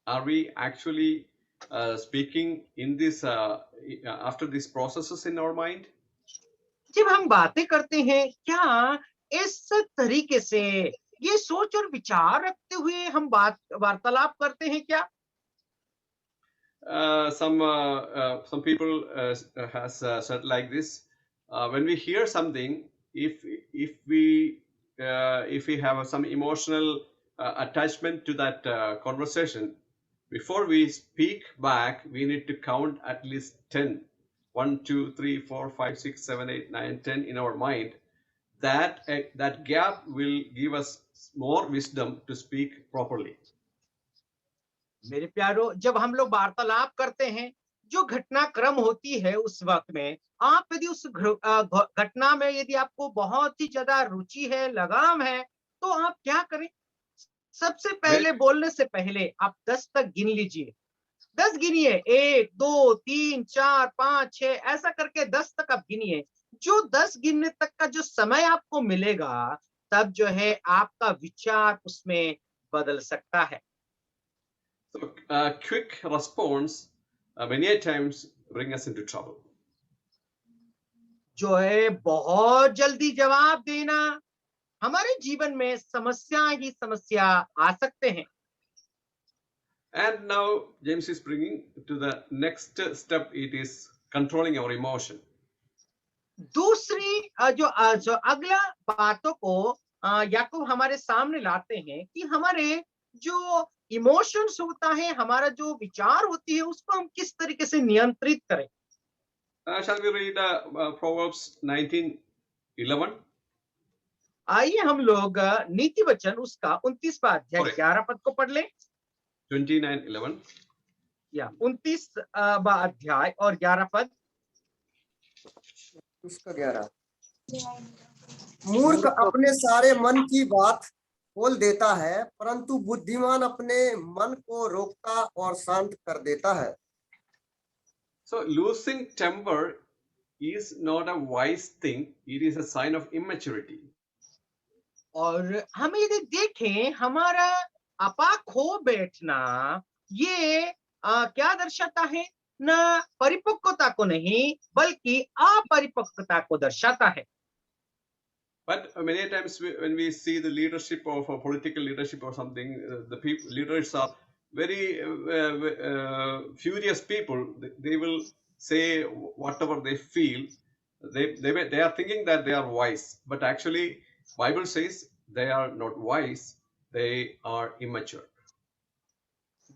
Speaker 1: Are we actually speaking in this after these processes in our mind?
Speaker 2: जब हम बातें करते हैं क्या इस तरीके से ये सोच और विचार रखते हुए हम वार्तालाप करते हैं क्या?
Speaker 1: Some people has said like this. When we hear something, if we have some emotional attachment to that conversation, before we speak back, we need to count at least 10. 1, 2, 3, 4, 5, 6, 7, 8, 9, 10 in our mind. That gap will give us more wisdom to speak properly.
Speaker 2: मेरे प्यारो, जब हम लोग वार्तालाप करते हैं, जो घटनाक्रम होती है उस वक्त में, आप यदि उस घटना में यदि आपको बहुत ही ज्यादा रुचि है, लगाव है, तो आप क्या करें? सबसे पहले बोलने से पहले आप 10 तक गिन लीजिए। 10 गिनिए, 1 2 3 4 5 6 ऐसा करके 10 तक आप गिनिए। जो 10 गिनने तक का जो समय आपको मिलेगा, तब जो है आपका विचार उसमें बदल सकता है।
Speaker 1: So quick response many times bring us into trouble.
Speaker 2: जो है बहुत जल्दी जवाब देना हमारे जीवन में समस्या ही समस्या आ सकते हैं।
Speaker 1: And now James is bringing to the next step. It is controlling our emotion.
Speaker 2: दूसरी जो अगला बातों को याकूब हमारे सामने लाते हैं कि हमारे जो इमोशंस होता है, हमारा जो विचार होती है, उसको हम किस तरीके से नियंत्रित करें।
Speaker 1: Shall we read Proverbs 19:11?
Speaker 2: आइए हम लोग नीति वचन उसका 29वां अध्याय
Speaker 1: Sorry,
Speaker 2: 11 पद को पढ़ लें।
Speaker 1: 29:11.
Speaker 2: या 29वां अध्याय और 11 पद।
Speaker 4: उसका 11 मूर्ख अपने सारे मन की बात बोल देता है, परंतु बुद्धिमान अपने मन को रोकता और शांत कर देता है।
Speaker 1: So losing temper is not a wise thing. It is a sign of immaturity.
Speaker 2: और हम यदि देखें, हमारा आपा खो बैठना ये क्या दर्शाता है? न परिपक्वता को नहीं, बल्कि अपरिपक्वता को दर्शाता है।
Speaker 1: But many times when we see the leadership of a political leadership or something, the leaders are very furious people. They will say whatever they feel. They are thinking that they are wise, but actually, Bible says they are not wise. They are immature.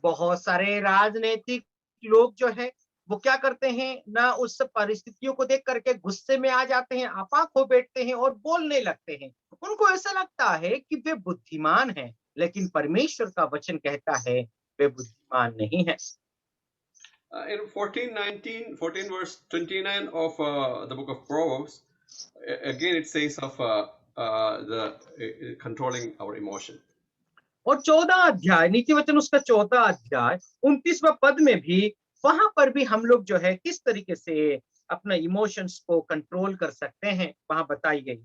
Speaker 2: बहुत सारे राजनीतिक लोग जो है वो क्या करते हैं ना, उस परिस्थितियों को देख करके गुस्से में आ जाते हैं, आपा खो बैठते हैं और बोलने लगते हैं। उनको ऐसा लगता है कि वे बुद्धिमान हैं, लेकिन परमेश्वर का वचन कहता है वे बुद्धिमान नहीं है।
Speaker 1: In 14 verse 29 of the book of Proverbs, again it says of the controlling our emotion.
Speaker 2: और 14 अध्याय नीति वचन उसका 14 अध्याय 29वां पद में भी, वहां पर भी हम लोग जो है किस तरीके से अपना इमोशंस को कंट्रोल कर सकते हैं, वहां बताई गई।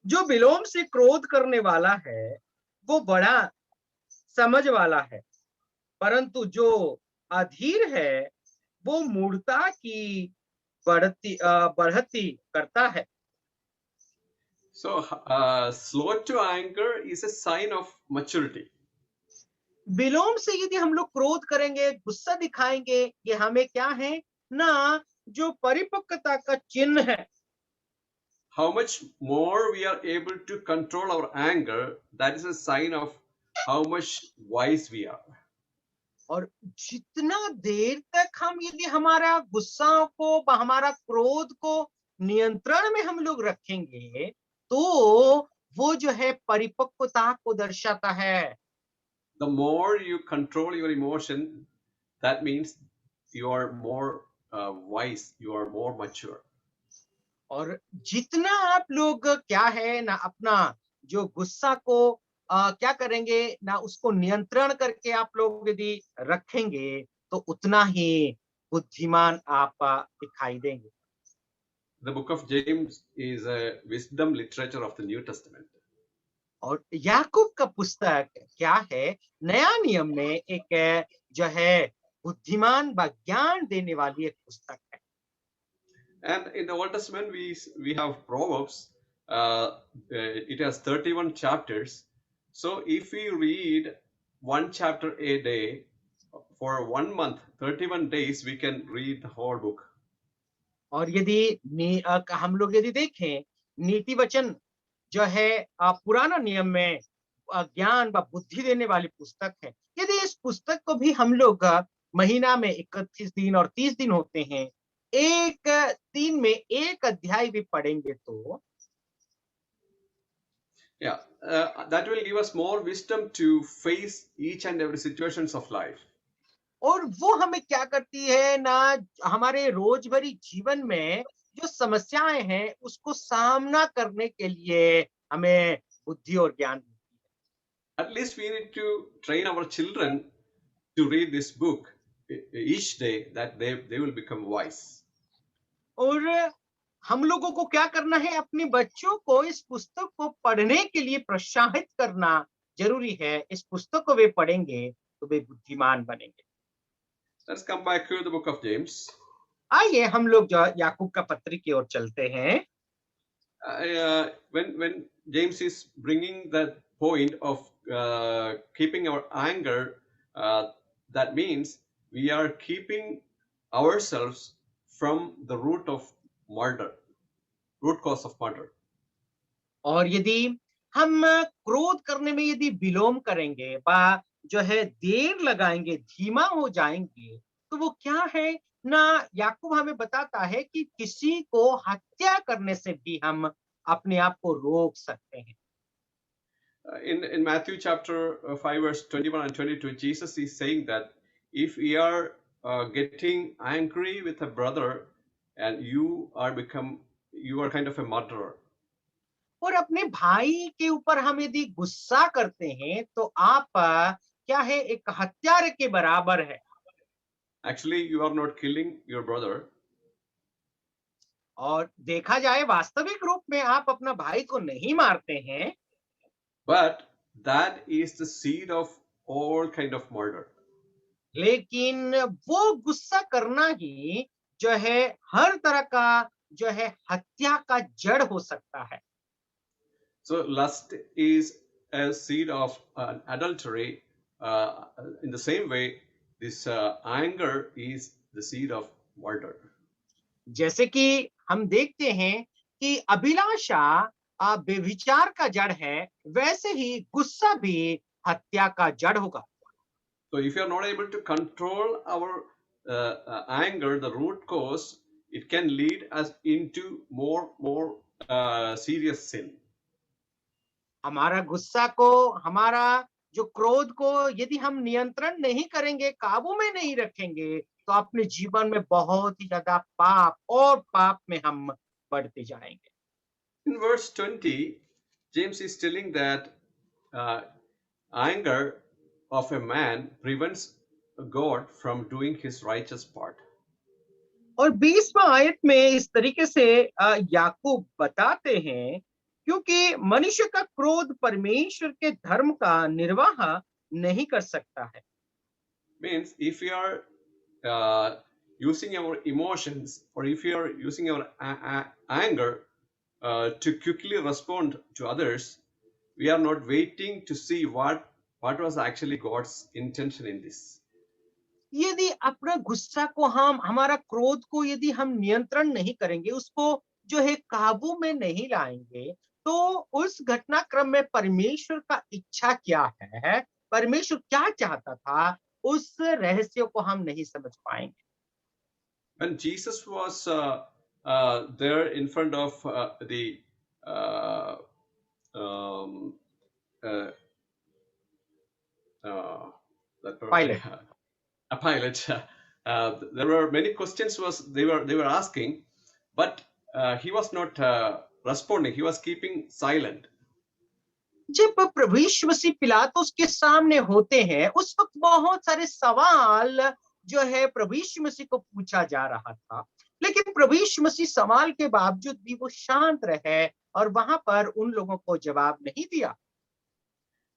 Speaker 2: जो विलोम से क्रोध करने वाला है वो बड़ा समझ वाला है, परंतु जो अधीर है वो मूर्खता की बढ़ती करता है।
Speaker 1: So, slow to anger is a sign of maturity.
Speaker 2: विलोम से यदि हम लोग क्रोध करेंगे, गुस्सा दिखाएंगे, ये हमें क्या है ना, जो परिपक्वता का चिन्ह है।
Speaker 1: How much more we are able to control our anger, that is a sign of how much wise we are.
Speaker 2: और जितना देर तक हम यदि हमारा गुस्सा को, हमारा क्रोध को नियंत्रण में हम लोग रखेंगे, तो वो जो है परिपक्वता को दर्शाता है।
Speaker 1: The more you control your emotion, that means you are more wise, you are more mature.
Speaker 2: और जितना आप लोग क्या है ना, अपना जो गुस्सा को क्या करेंगे ना, उसको नियंत्रण करके आप लोग यदि रखेंगे, तो उतना ही बुद्धिमान आप दिखाई देंगे।
Speaker 1: The book of James is a wisdom literature of the New Testament.
Speaker 2: और याकूब का पुस्तक क्या है? नया नियम में एक जो है बुद्धिमान व ज्ञान देने वाली एक पुस्तक है।
Speaker 1: And in the Old Testament, we have Proverbs. It has 31 chapters. So if we read one chapter a day for 1 month, 31 days, we can read the whole book.
Speaker 2: और यदि हम लोग यदि देखें, नीति वचन जो है पुराना नियम में ज्ञान व बुद्धि देने वाली पुस्तक है। यदि इस पुस्तक को भी हम लोग महीना में 31 दिन और 30 दिन होते हैं, एक दिन में एक अध्याय भी पढ़ेंगे तो
Speaker 1: Yeah, that will give us more wisdom to face each and every situations of life.
Speaker 2: और वो हमें क्या करती है ना, हमारे रोजभरी जीवन में जो समस्याएं हैं उसको सामना करने के लिए हमें बुद्धि और ज्ञान देती है।
Speaker 1: At least we need to train our children to read this book each day, that they will become wise.
Speaker 2: और हम लोगों को क्या करना है, अपने बच्चों को इस पुस्तक को पढ़ने के लिए प्रोत्साहित करना जरूरी है। इस पुस्तक को वे पढ़ेंगे तो वे बुद्धिमान बनेंगे।
Speaker 1: Let's come back to the book of James.
Speaker 2: आइए हम लोग जो याकूब का पत्र की ओर चलते हैं।
Speaker 1: When James is bringing that point of keeping our anger, that means we are keeping ourselves from the root of murder, root cause of murder.
Speaker 2: और यदि हम क्रोध करने में यदि विलोम करेंगे व जो है देर लगाएंगे, धीमा हो जाएंगे, तो वो क्या है ना, याकूब हमें बताता है कि किसी को हत्या करने से भी हम अपने आप को रोक सकते हैं।
Speaker 1: In Matthew chapter 5, verse 21 and 22, Jesus is saying that if we are getting angry with a brother and you are kind of a murderer.
Speaker 2: और अपने भाई के ऊपर हम यदि गुस्सा करते हैं तो आप क्या है, एक हत्यारे के बराबर है।
Speaker 1: Actually, you are not killing your brother,
Speaker 2: और देखा जाए वास्तविक रूप में आप अपना भाई को नहीं मारते हैं,
Speaker 1: but that is the seed of all kind of murder.
Speaker 2: लेकिन वो गुस्सा करना ही जो है हर तरह का जो है हत्या का जड़ हो सकता है।
Speaker 1: So lust is a seed of adultery. In the same way, this anger is the seed of murder.
Speaker 2: जैसे कि हम देखते हैं कि अभिलाषा बेविचार का जड़ है, वैसे ही गुस्सा भी हत्या का जड़ होगा।
Speaker 1: So if you are not able to control our anger, the root cause, it can lead us into more serious sin.
Speaker 2: हमारा गुस्सा को, हमारा जो क्रोध को यदि हम नियंत्रण नहीं करेंगे, काबू में नहीं रखेंगे, तो अपने जीवन में बहुत ही ज्यादा पाप और पाप में हम बढ़ते जाएंगे।
Speaker 1: In verse 20, James is telling that anger of a man prevents God from doing his righteous part.
Speaker 2: और 20वां आयत में इस तरीके से याकूब बताते हैं, क्योंकि मनुष्य का क्रोध परमेश्वर के धर्म का निर्वाह नहीं कर सकता है।
Speaker 1: Means if we are using our emotions, or if we are using our anger to quickly respond to others, we are not waiting to see what was actually God's intention in this.
Speaker 2: यदि अपना गुस्सा को हमारा क्रोध को यदि हम नियंत्रण नहीं करेंगे, उसको जो है काबू में नहीं लाएंगे, तो उस घटनाक्रम में परमेश्वर का इच्छा क्या है, परमेश्वर क्या चाहता था, उस रहस्य को हम नहीं समझ पाएंगे।
Speaker 1: When Jesus was there in front of the um, uh, that
Speaker 2: pilot
Speaker 1: a pilot, there were many questions they were asking, but he was not responding. He was keeping silent.
Speaker 2: जब प्रभु यीशु मसीह पिलातुस के सामने होते हैं, उस वक्त बहुत सारे सवाल जो है प्रभु यीशु मसीह को पूछा जा रहा था, लेकिन प्रभु यीशु मसीह सवाल के बावजूद भी वो शांत रहे और वहां पर उन लोगों को जवाब नहीं दिया।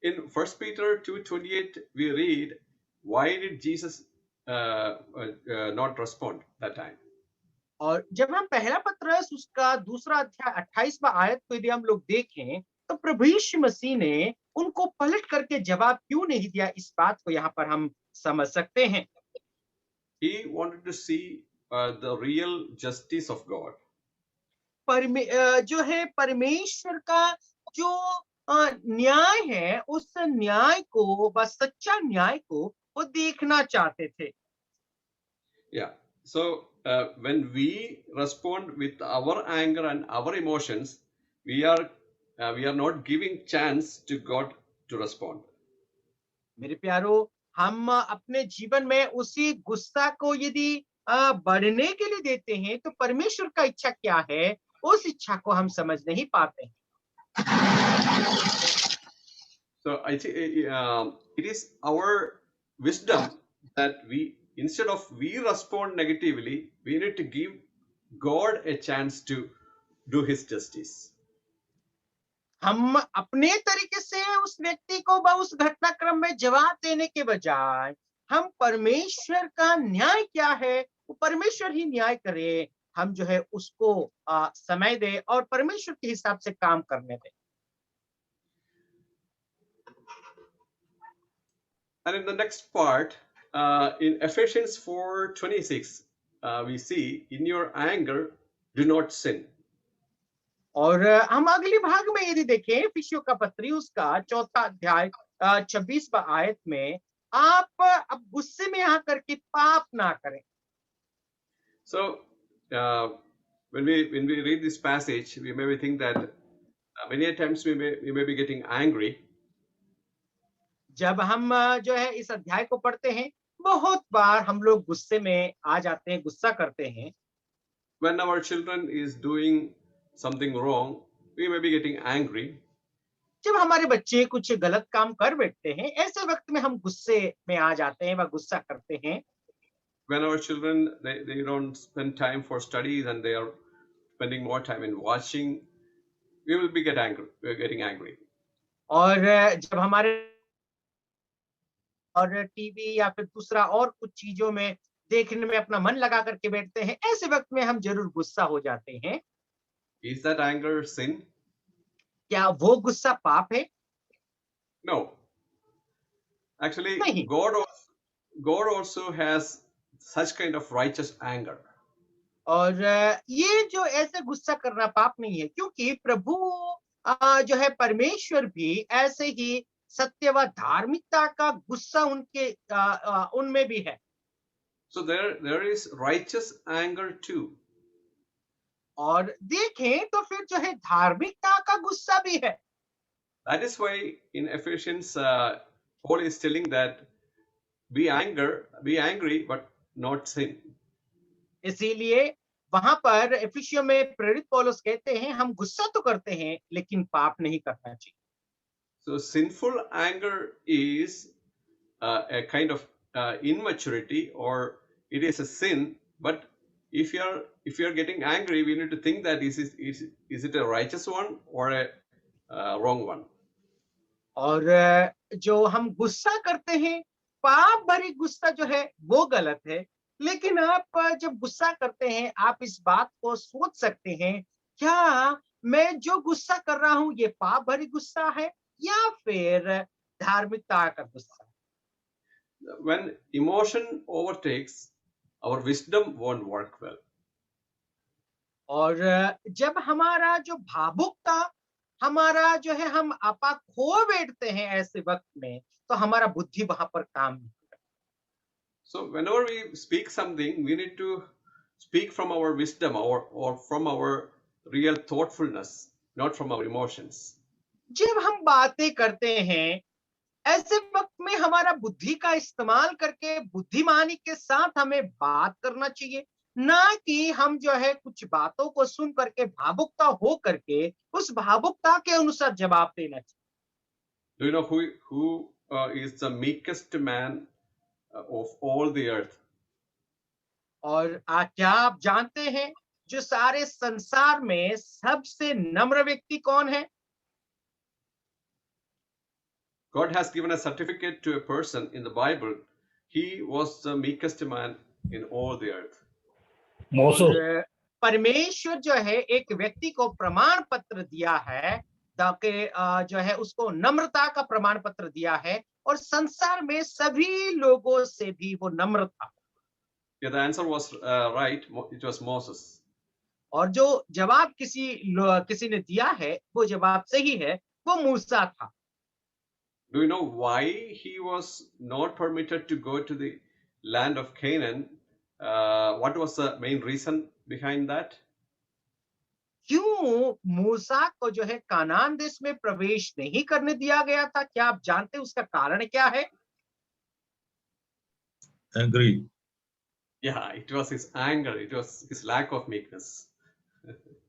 Speaker 1: In 1 Peter 2:28, we read, why did Jesus not respond that time?
Speaker 2: और जब हम पहला पत्रस उसका दूसरा अध्याय 28वां आयत को यदि हम लोग देखें, तो प्रभु यीशु मसीह ने उनको पलट करके जवाब क्यों नहीं दिया, इस बात को यहाँ पर हम समझ सकते हैं।
Speaker 1: He wanted to see the real justice of God.
Speaker 2: जो है परमेश्वर का जो न्याय है, उस न्याय को, बस सच्चा न्याय को वो देखना चाहते थे।
Speaker 1: Yeah. So when we respond with our anger and our emotions, we are not giving chance to God to respond.
Speaker 2: मेरे प्यारो, हम अपने जीवन में उसी गुस्सा को यदि बढ़ने के लिए देते हैं, तो परमेश्वर का इच्छा क्या है, उस इच्छा को हम समझ नहीं पाते हैं।
Speaker 1: So I think it is our wisdom that instead of we respond negatively, we need to give God a chance to do His justice.
Speaker 2: हम अपने तरीके से उस व्यक्ति को उस घटनाक्रम में जवाब देने के बजाय हम परमेश्वर का न्याय क्या है, वो परमेश्वर ही न्याय करे, हम जो है उसको समय दे और परमेश्वर के हिसाब से काम करने दें।
Speaker 1: And in the next part, in Ephesians 4:26, we see, in your anger, do not sin.
Speaker 2: और हम अगले भाग में यदि देखें इफिसियों का पत्री उसका 4था अध्याय 26वां आयत में, आप अब गुस्से में आकर के पाप ना करें।
Speaker 1: So, when we read this passage, we maybe think that many a times we may be getting angry.
Speaker 2: जब हम जो है इस अध्याय को पढ़ते हैं, बहुत बार हम लोग गुस्से में आ जाते हैं, गुस्सा करते हैं।
Speaker 1: When our children is doing something wrong, we may be getting angry.
Speaker 2: जब हमारे बच्चे कुछ गलत काम कर बैठते हैं, ऐसे वक्त में हम गुस्से में आ जाते हैं व गुस्सा करते हैं।
Speaker 1: When our children they don't spend time for studies and they are spending more time in watching, we will be getting angry.
Speaker 2: और जब हमारे और टीवी या फिर दूसरा और कुछ चीजों में देखने में अपना मन लगा करके बैठते हैं, ऐसे वक्त में हम जरूर गुस्सा हो जाते हैं।
Speaker 1: Is that anger sin?
Speaker 2: क्या वो गुस्सा पाप है?
Speaker 1: No. Actually,
Speaker 2: नहीं।
Speaker 1: God also has such kind of righteous anger.
Speaker 2: और ये जो ऐसे गुस्सा करना पाप नहीं है, क्योंकि प्रभु जो है परमेश्वर भी ऐसे ही सत्य व धार्मिकता का गुस्सा उनके उनमें भी है।
Speaker 1: So there is righteous anger too.
Speaker 2: और देखें तो फिर जो है धार्मिकता का गुस्सा भी है।
Speaker 1: That is why in Ephesians, Paul is telling that be angry, but not sin.
Speaker 2: इसीलिए वहां पर एफिसियों में प्रेरित पौलुस कहते हैं, हम गुस्सा तो करते हैं लेकिन पाप नहीं करना चाहिए।
Speaker 1: So sinful anger is a kind of immaturity, or it is a sin. But if you're getting angry, we need to think that is it a righteous one or a wrong one.
Speaker 2: और जो हम गुस्सा करते हैं, पाप भरी गुस्सा जो है वो गलत है। लेकिन आप जब गुस्सा करते हैं, आप इस बात को सोच सकते हैं, क्या मैं जो गुस्सा कर रहा हूं ये पाप भरी गुस्सा है या फिर धार्मिकता का गुस्सा?
Speaker 1: When emotion overtakes, our wisdom won't work well.
Speaker 2: और जब हमारा जो भावुकता, हमारा जो है हम आपा खो बैठते हैं ऐसे वक्त में, तो हमारा बुद्धि वहां पर काम नहीं करता।
Speaker 1: So whenever we speak something, we need to speak from our wisdom or from our real thoughtfulness, not from our emotions.
Speaker 2: जब हम बातें करते हैं, ऐसे वक्त में हमारा बुद्धि का इस्तेमाल करके बुद्धिमानी के साथ हमें बात करना चाहिए, ना कि हम जो है कुछ बातों को सुन करके भावुकता हो करके उस भावुकता के अनुसार जवाब देना चाहिए।
Speaker 1: Do you know who is the meekest man of all the earth?
Speaker 2: और क्या आप जानते हैं जो सारे संसार में सबसे नम्र व्यक्ति कौन है?
Speaker 1: God has given a certificate to a person in the Bible. He was the meekest man in all the earth.
Speaker 2: और परमेश्वर जो है एक व्यक्ति को प्रमाण पत्र दिया है, ताकि जो है उसको नम्रता का प्रमाण पत्र दिया है, और संसार में सभी लोगों से भी वो नम्र था।
Speaker 1: Yeah, the answer was right. It was Moses.
Speaker 2: और जो जवाब किसी ने दिया है, वो जवाब सही है, वो मूसा था।
Speaker 1: Do you know why he was not permitted to go to the land of Canaan? What was the main reason behind that?
Speaker 2: क्यों मूसा को जो है कानान देश में प्रवेश नहीं करने दिया गया था? क्या आप जानते हैं उसका कारण क्या है?
Speaker 5: Angry.
Speaker 1: Yeah, it was his anger. It was his lack of meekness.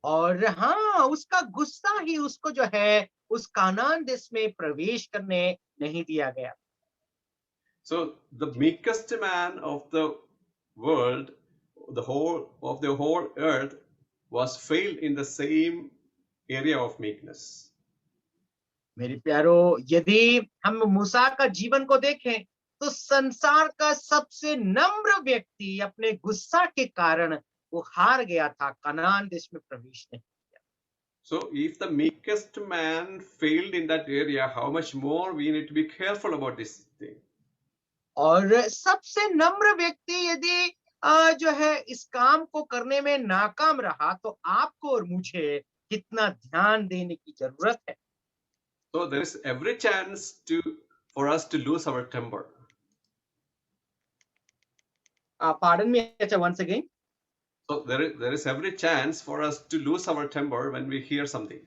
Speaker 2: और हाँ, उसका गुस्सा ही उसको जो है उस कानान देश में प्रवेश करने नहीं दिया गया।
Speaker 1: So the meekest man of the world, the whole earth, was failed in the same area of meekness.
Speaker 2: मेरे प्यारो, यदि हम मूसा का जीवन को देखें, तो संसार का सबसे नम्र व्यक्ति अपने गुस्सा के कारण वो हार गया था, कनान देश में प्रवेश नहीं किया।
Speaker 1: So if the meekest man failed in that area, how much more we need to be careful about this thing.
Speaker 2: और सबसे नम्र व्यक्ति यदि जो है इस काम को करने में नाकाम रहा, तो आपको और मुझे कितना ध्यान देने की जरूरत है।
Speaker 1: So there is every chance for us to lose our temper.
Speaker 2: Pardon me, अच्छा, once again.
Speaker 1: So there is every chance for us to lose our temper when we hear something.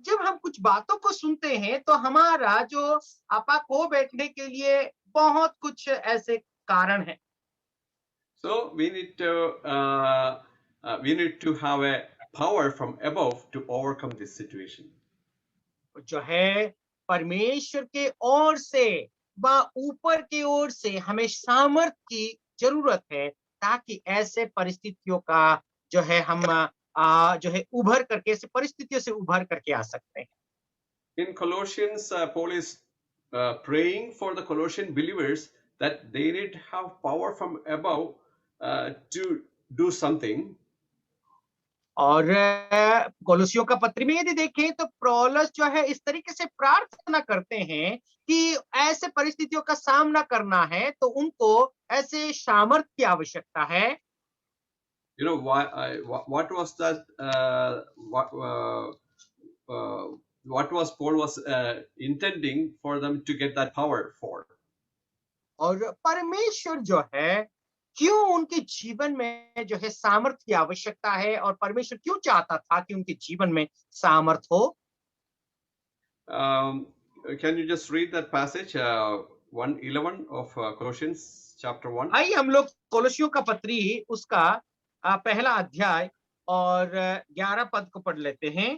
Speaker 2: जब हम कुछ बातों को सुनते हैं तो हमारा जो आपा को बैठने के लिए बहुत कुछ ऐसे कारण हैं।
Speaker 1: So we need to have a power from above to overcome this situation.
Speaker 2: जो है परमेश्वर के ओर से व ऊपर की ओर से हमें सामर्थ की जरूरत है, ताकि ऐसे परिस्थितियों का जो है हम जो है उभर करके, ऐसे परिस्थितियों से उभर करके आ सकते हैं।
Speaker 1: In Colossians, Paul is praying for the Colossian believers that they need to have power from above to do something.
Speaker 2: और कोलोसियों का पत्र में यदि देखें तो पौलुस जो है इस तरीके से प्रार्थना करते हैं कि ऐसे परिस्थितियों का सामना करना है तो उनको ऐसे सामर्थ्य की आवश्यकता है।
Speaker 1: You know what was that? What was Paul was intending for them to get that power for?
Speaker 2: और परमेश्वर जो है क्यों उनके जीवन में जो है सामर्थ्य की आवश्यकता है, और परमेश्वर क्यों चाहता था कि उनके जीवन में सामर्थ्य हो।
Speaker 1: Can you just read that passage 1:11 of Colossians chapter 1?
Speaker 2: आइए हम लोग कोलोसियों का पत्री उसका पहला अध्याय और 11 पद को पढ़ लेते हैं।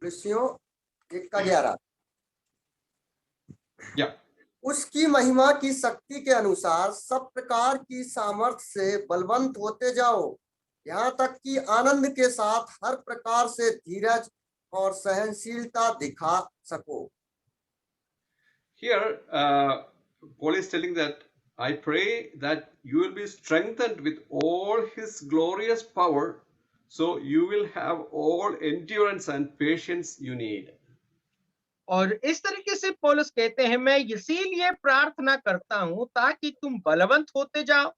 Speaker 4: कोलोसियों 1:11।
Speaker 1: Yeah.
Speaker 4: उसकी महिमा की शक्ति के अनुसार सब प्रकार की सामर्थ्य से बलवंत होते जाओ, यहाँ तक कि आनंद के साथ हर प्रकार से धीरज और सहनशीलता दिखा सको।
Speaker 1: Here, Paul is telling that I pray that you will be strengthened with all his glorious power, so you will have all endurance and patience you need.
Speaker 2: और इस तरीके से पौलुस कहते हैं, मैं इसीलिए प्रार्थना करता हूं ताकि तुम बलवंत होते जाओ,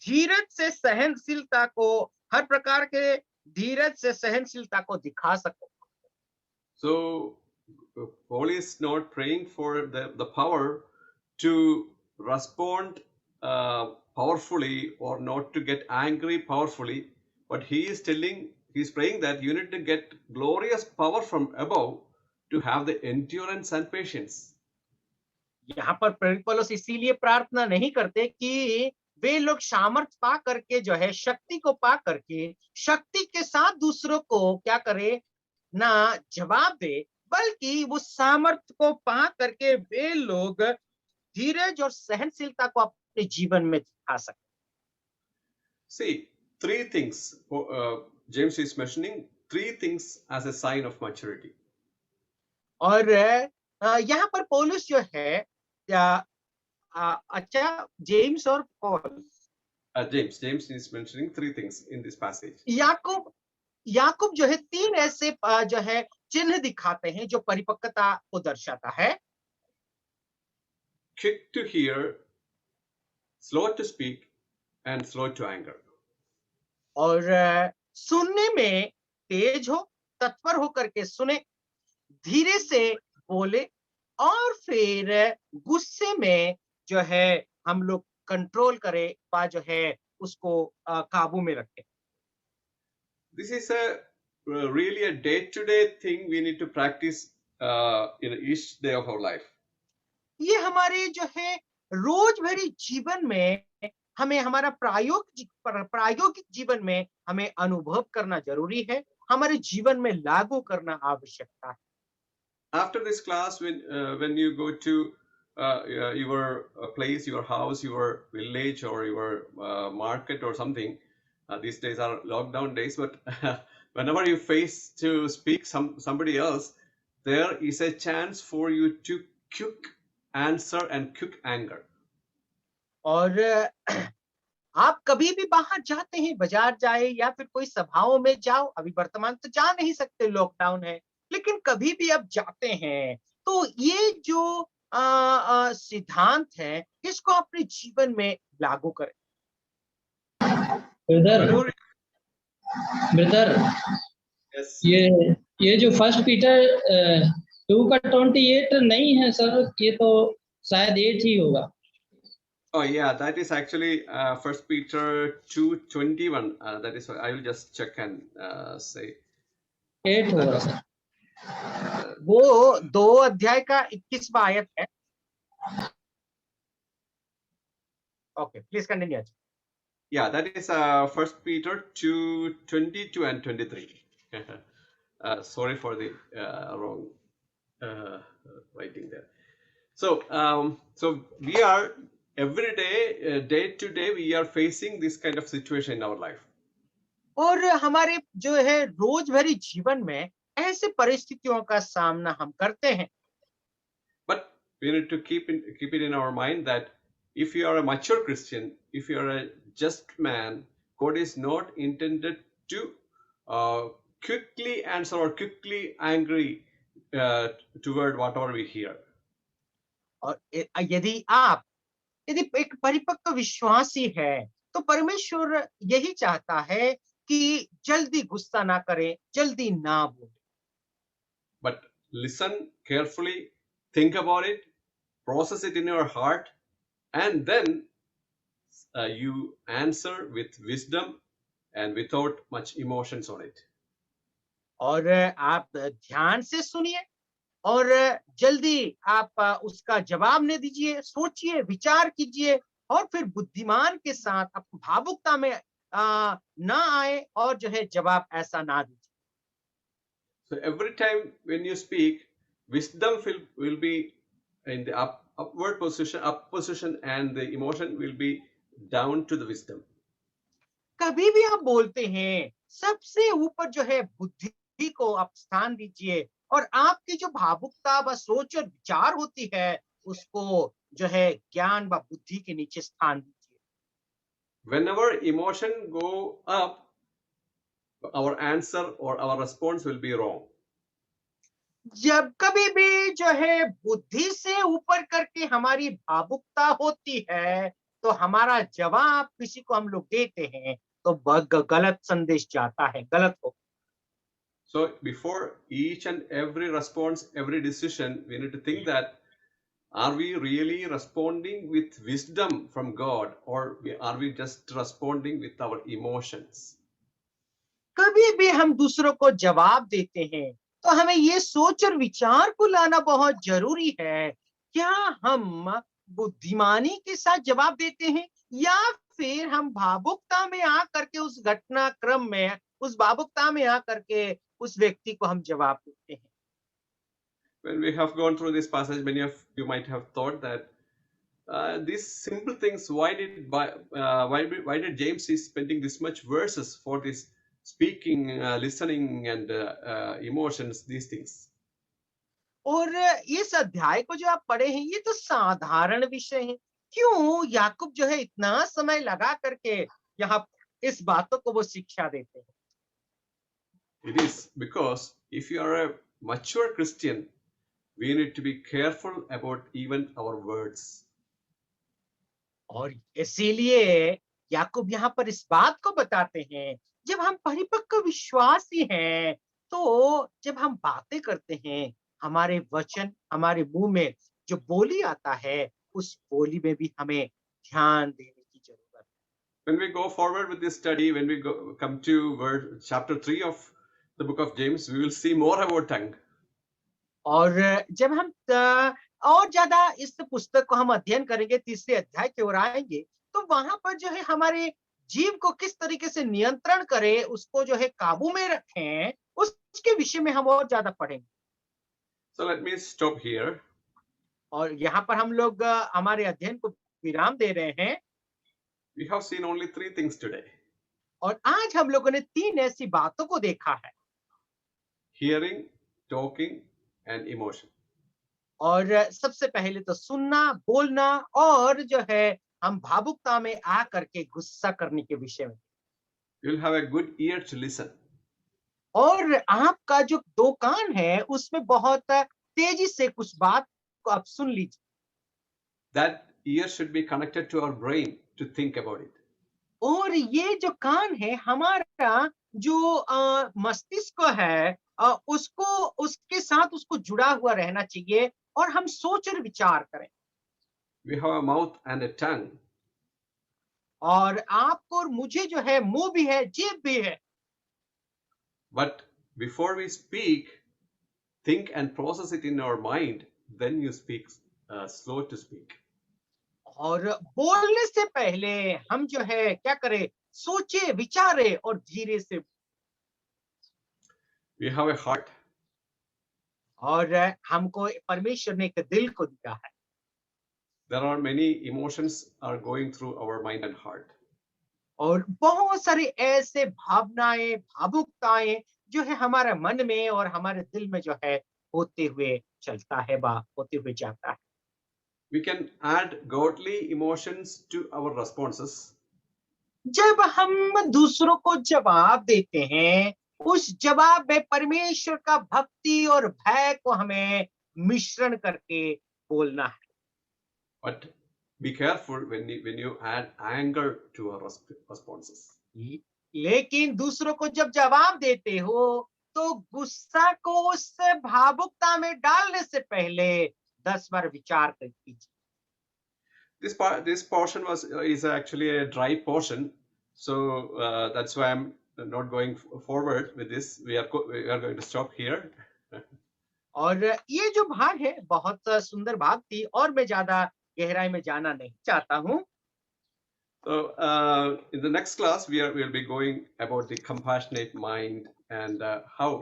Speaker 2: धीरज से सहनशीलता को, हर प्रकार के धीरज से सहनशीलता को दिखा सको।
Speaker 1: So Paul is not praying for the power to respond powerfully or not to get angry powerfully, but he's praying that you need to get glorious power from above to have the endurance and patience.
Speaker 2: यहाँ पर प्रेरित पौलुस इसीलिए प्रार्थना नहीं करते कि वे लोग सामर्थ्य पा करके जो है शक्ति को पा करके शक्ति के साथ दूसरों को क्या करे ना जवाब दे, बल्कि वो सामर्थ्य को पा करके वे लोग धीरज और सहनशीलता को अपने जीवन में दिखा सके।
Speaker 1: See, three things. James is mentioning three things as a sign of maturity.
Speaker 2: और यहाँ पर पौलुस जो है अच्छा, जेम्स और Paul,
Speaker 1: James is mentioning three things in this passage.
Speaker 2: याकूब जो है तीन ऐसे जो है चिन्ह दिखाते हैं जो परिपक्वता को दर्शाता है।
Speaker 1: Quick to hear, slow to speak, and slow to anger.
Speaker 2: और सुनने में तेज हो, तत्पर होकर के सुने, धीरे से बोले, और फिर गुस्से में जो है हम लोग कंट्रोल करें व जो है उसको काबू में रखें।
Speaker 1: This is really a day-to-day thing we need to practice in each day of our life.
Speaker 2: ये हमारे जो है रोजभरी जीवन में हमें हमारा प्रायोगिक जीवन में हमें अनुभव करना जरूरी है, हमारे जीवन में लागू करना आवश्यकता है।
Speaker 1: After this class, when you go to your place, your house, your village, or your market or something, these days are lockdown days, but whenever you face to speak somebody else, there is a chance for you to quick answer and quick anger.
Speaker 2: और आप कभी भी बाहर जाते हैं, बाजार जाए या फिर कोई सभाओं में जाओ, अभी वर्तमान तो जा नहीं सकते, लॉकडाउन है, लेकिन कभी भी आप जाते हैं तो ये जो सिद्धांत है इसको अपने जीवन में लागू करें।
Speaker 5: Brother
Speaker 1: Whenever,
Speaker 5: brother
Speaker 1: yes.
Speaker 5: ये जो फर्स्ट पीटर 2 का 28 नहीं है सर, ये तो शायद 8 ही होगा।
Speaker 1: Oh yeah, that is actually First Peter 2:21. That is, I will just check and say
Speaker 5: 8
Speaker 1: that
Speaker 5: होगा
Speaker 1: was.
Speaker 5: सर।
Speaker 2: वो 2 अध्याय का 21वां आयत है। Okay, please continue.
Speaker 1: Yeah, that is First Peter 2:22 and 23. Sorry for the wrong writing there. So we are every day, day to day, we are facing this kind of situation in our life.
Speaker 2: और हमारे जो है रोज भरी जीवन में ऐसे परिस्थितियों का सामना हम करते हैं।
Speaker 1: But we need to keep it in our mind that if you are a mature Christian, if you are a just man, God is not intended to quickly answer or quickly angry toward whatever we hear.
Speaker 2: और यदि एक परिपक्व विश्वासी है तो परमेश्वर यही चाहता है कि जल्दी गुस्सा ना करे, जल्दी ना बोले।
Speaker 1: But listen carefully, think about it, process it in your heart, and then you answer with wisdom and without much emotions on it.
Speaker 2: और आप ध्यान से सुनिए और जल्दी आप उसका जवाब न दीजिए, सोचिए, विचार कीजिए और फिर बुद्धिमान के साथ आप भावुकता में ना आए और जो है जवाब ऐसा ना दीजिए।
Speaker 1: So every time when you speak, wisdom will be in the upward position, up position, and the emotion will be down to the wisdom.
Speaker 2: कभी भी आप बोलते हैं सबसे ऊपर जो है बुद्धि को आप स्थान दीजिए और आपकी जो भावुकता व सोच और विचार होती है उसको जो है ज्ञान व बुद्धि के नीचे स्थान दीजिए।
Speaker 1: Whenever emotion go up, our answer or our response will be wrong.
Speaker 2: जब कभी भी जो है बुद्धि से ऊपर करके हमारी भावुकता होती है तो हमारा जवाब किसी को हम लोग देते हैं तो गलत संदेश जाता है, गलत हो।
Speaker 1: So before each and every response, every decision, we need to think that are we really responding with wisdom from God, or are we just responding with our emotions?
Speaker 2: कभी भी हम दूसरों को जवाब देते हैं तो हमें ये सोच और विचार को लाना बहुत जरूरी है, क्या हम बुद्धिमानी के साथ जवाब देते हैं या फिर हम भावुकता में आ करके उस घटनाक्रम में, उस भावुकता में आ करके उस व्यक्ति को हम जवाब देते हैं।
Speaker 1: When we have gone through this passage, many of you might have thought that these simple things, why did James is spending this much verses for this speaking, listening, and emotions, these things?
Speaker 2: और इस अध्याय को जो आप पढ़े हैं ये तो साधारण विषय है, क्यों याकूब जो है इतना समय लगा करके यहाँ इस बातों को वो शिक्षा देते हैं?
Speaker 1: It is because if you are a mature Christian, we need to be careful about even our words.
Speaker 2: और इसीलिए याकूब यहाँ पर इस बात को बताते हैं, जब हम परिपक्व विश्वासी हैं तो जब हम बातें करते हैं हमारे वचन, हमारे मुंह में जो बोली आता है उस बोली में भी हमें ध्यान देने की जरूरत है।
Speaker 1: When we go forward with this study, when we come to chapter 3 of the book of James, we will see more about tongue.
Speaker 2: और जब हम और ज्यादा इस पुस्तक को हम अध्ययन करेंगे, तीसरे अध्याय की ओर आएंगे तो वहां पर जो है हमारे जीव को किस तरीके से नियंत्रण करें, उसको जो है काबू में रखें, उसके विषय में हम और ज्यादा पढ़ेंगे।
Speaker 1: So let me stop here.
Speaker 2: और यहाँ पर हम लोग हमारे अध्ययन को विराम दे रहे हैं।
Speaker 1: We have seen only 3 things today:
Speaker 2: और आज हम लोगों ने 3 ऐसी बातों को देखा है,
Speaker 1: hearing, talking, and emotion.
Speaker 2: और सबसे पहले तो सुनना, बोलना और जो है हम भावुकता में आ करके गुस्सा करने के विषय में।
Speaker 1: You'll have a good ear to listen.
Speaker 2: और आपका जो 2 कान है उसमें बहुत तेजी से कुछ बात को आप सुन लीजिए।
Speaker 1: That ear should be connected to our brain to think about it.
Speaker 2: और ये जो कान है हमारा जो मस्तिष्क है उसको उसके साथ उसको जुड़ा हुआ रहना चाहिए और हम सोच और विचार करें।
Speaker 1: We have a mouth and a tongue,
Speaker 2: और आपको और मुझे जो है मुंह भी है, जीभ भी है,
Speaker 1: but before we speak, think and process it in our mind, then you speak slow to speak.
Speaker 2: और बोलने से पहले हम जो है क्या करें, सोचे विचारे और धीरे से।
Speaker 1: We have a heart.
Speaker 2: और हमको परमेश्वर ने एक दिल को दिया है।
Speaker 1: There are many emotions are going through our mind and heart.
Speaker 2: और बहुत सारी ऐसे भावनाएं, भावुकताएं जो है हमारे मन में और हमारे दिल में जो है होते हुए चलता है, होते हुए जाता है।
Speaker 1: We can add godly emotions to our responses.
Speaker 2: जब हम दूसरों को जवाब देते हैं, उस जवाब में परमेश्वर का भक्ति और भय को हमें मिश्रण करके बोलना है।
Speaker 1: But be careful when you add anger to our responses.
Speaker 2: लेकिन दूसरों को जब जवाब देते हो तो गुस्सा को उस भावुकता में डालने से पहले 10 बार विचार कर कीजिए।
Speaker 1: This portion is actually a dry portion, so that's why I'm not going forward with this. We are going to stop here.
Speaker 2: और ये जो भाग है बहुत सुंदर भाग थी और मैं ज्यादा गहराई में जाना नहीं चाहता हूँ।
Speaker 1: So in the next class we'll be going about the compassionate mind and how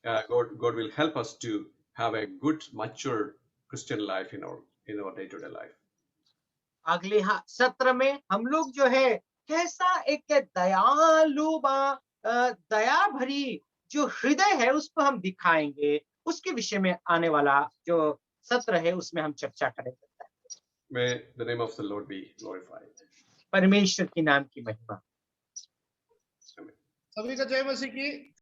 Speaker 1: God will help us to have a good mature Christian life in our day-to-day life.
Speaker 2: अगले सत्र में हम लोग जो है कैसा एक दयालु दया भरी जो हृदय है उसको हम दिखाएंगे, उसके विषय में आने वाला जो सत्र है उसमें हम चर्चा करेंगे।
Speaker 1: May the name of the Lord be glorified.
Speaker 2: परमेश्वर के नाम की महिमा।
Speaker 1: Amen.
Speaker 6: सभी का जय मसीह की।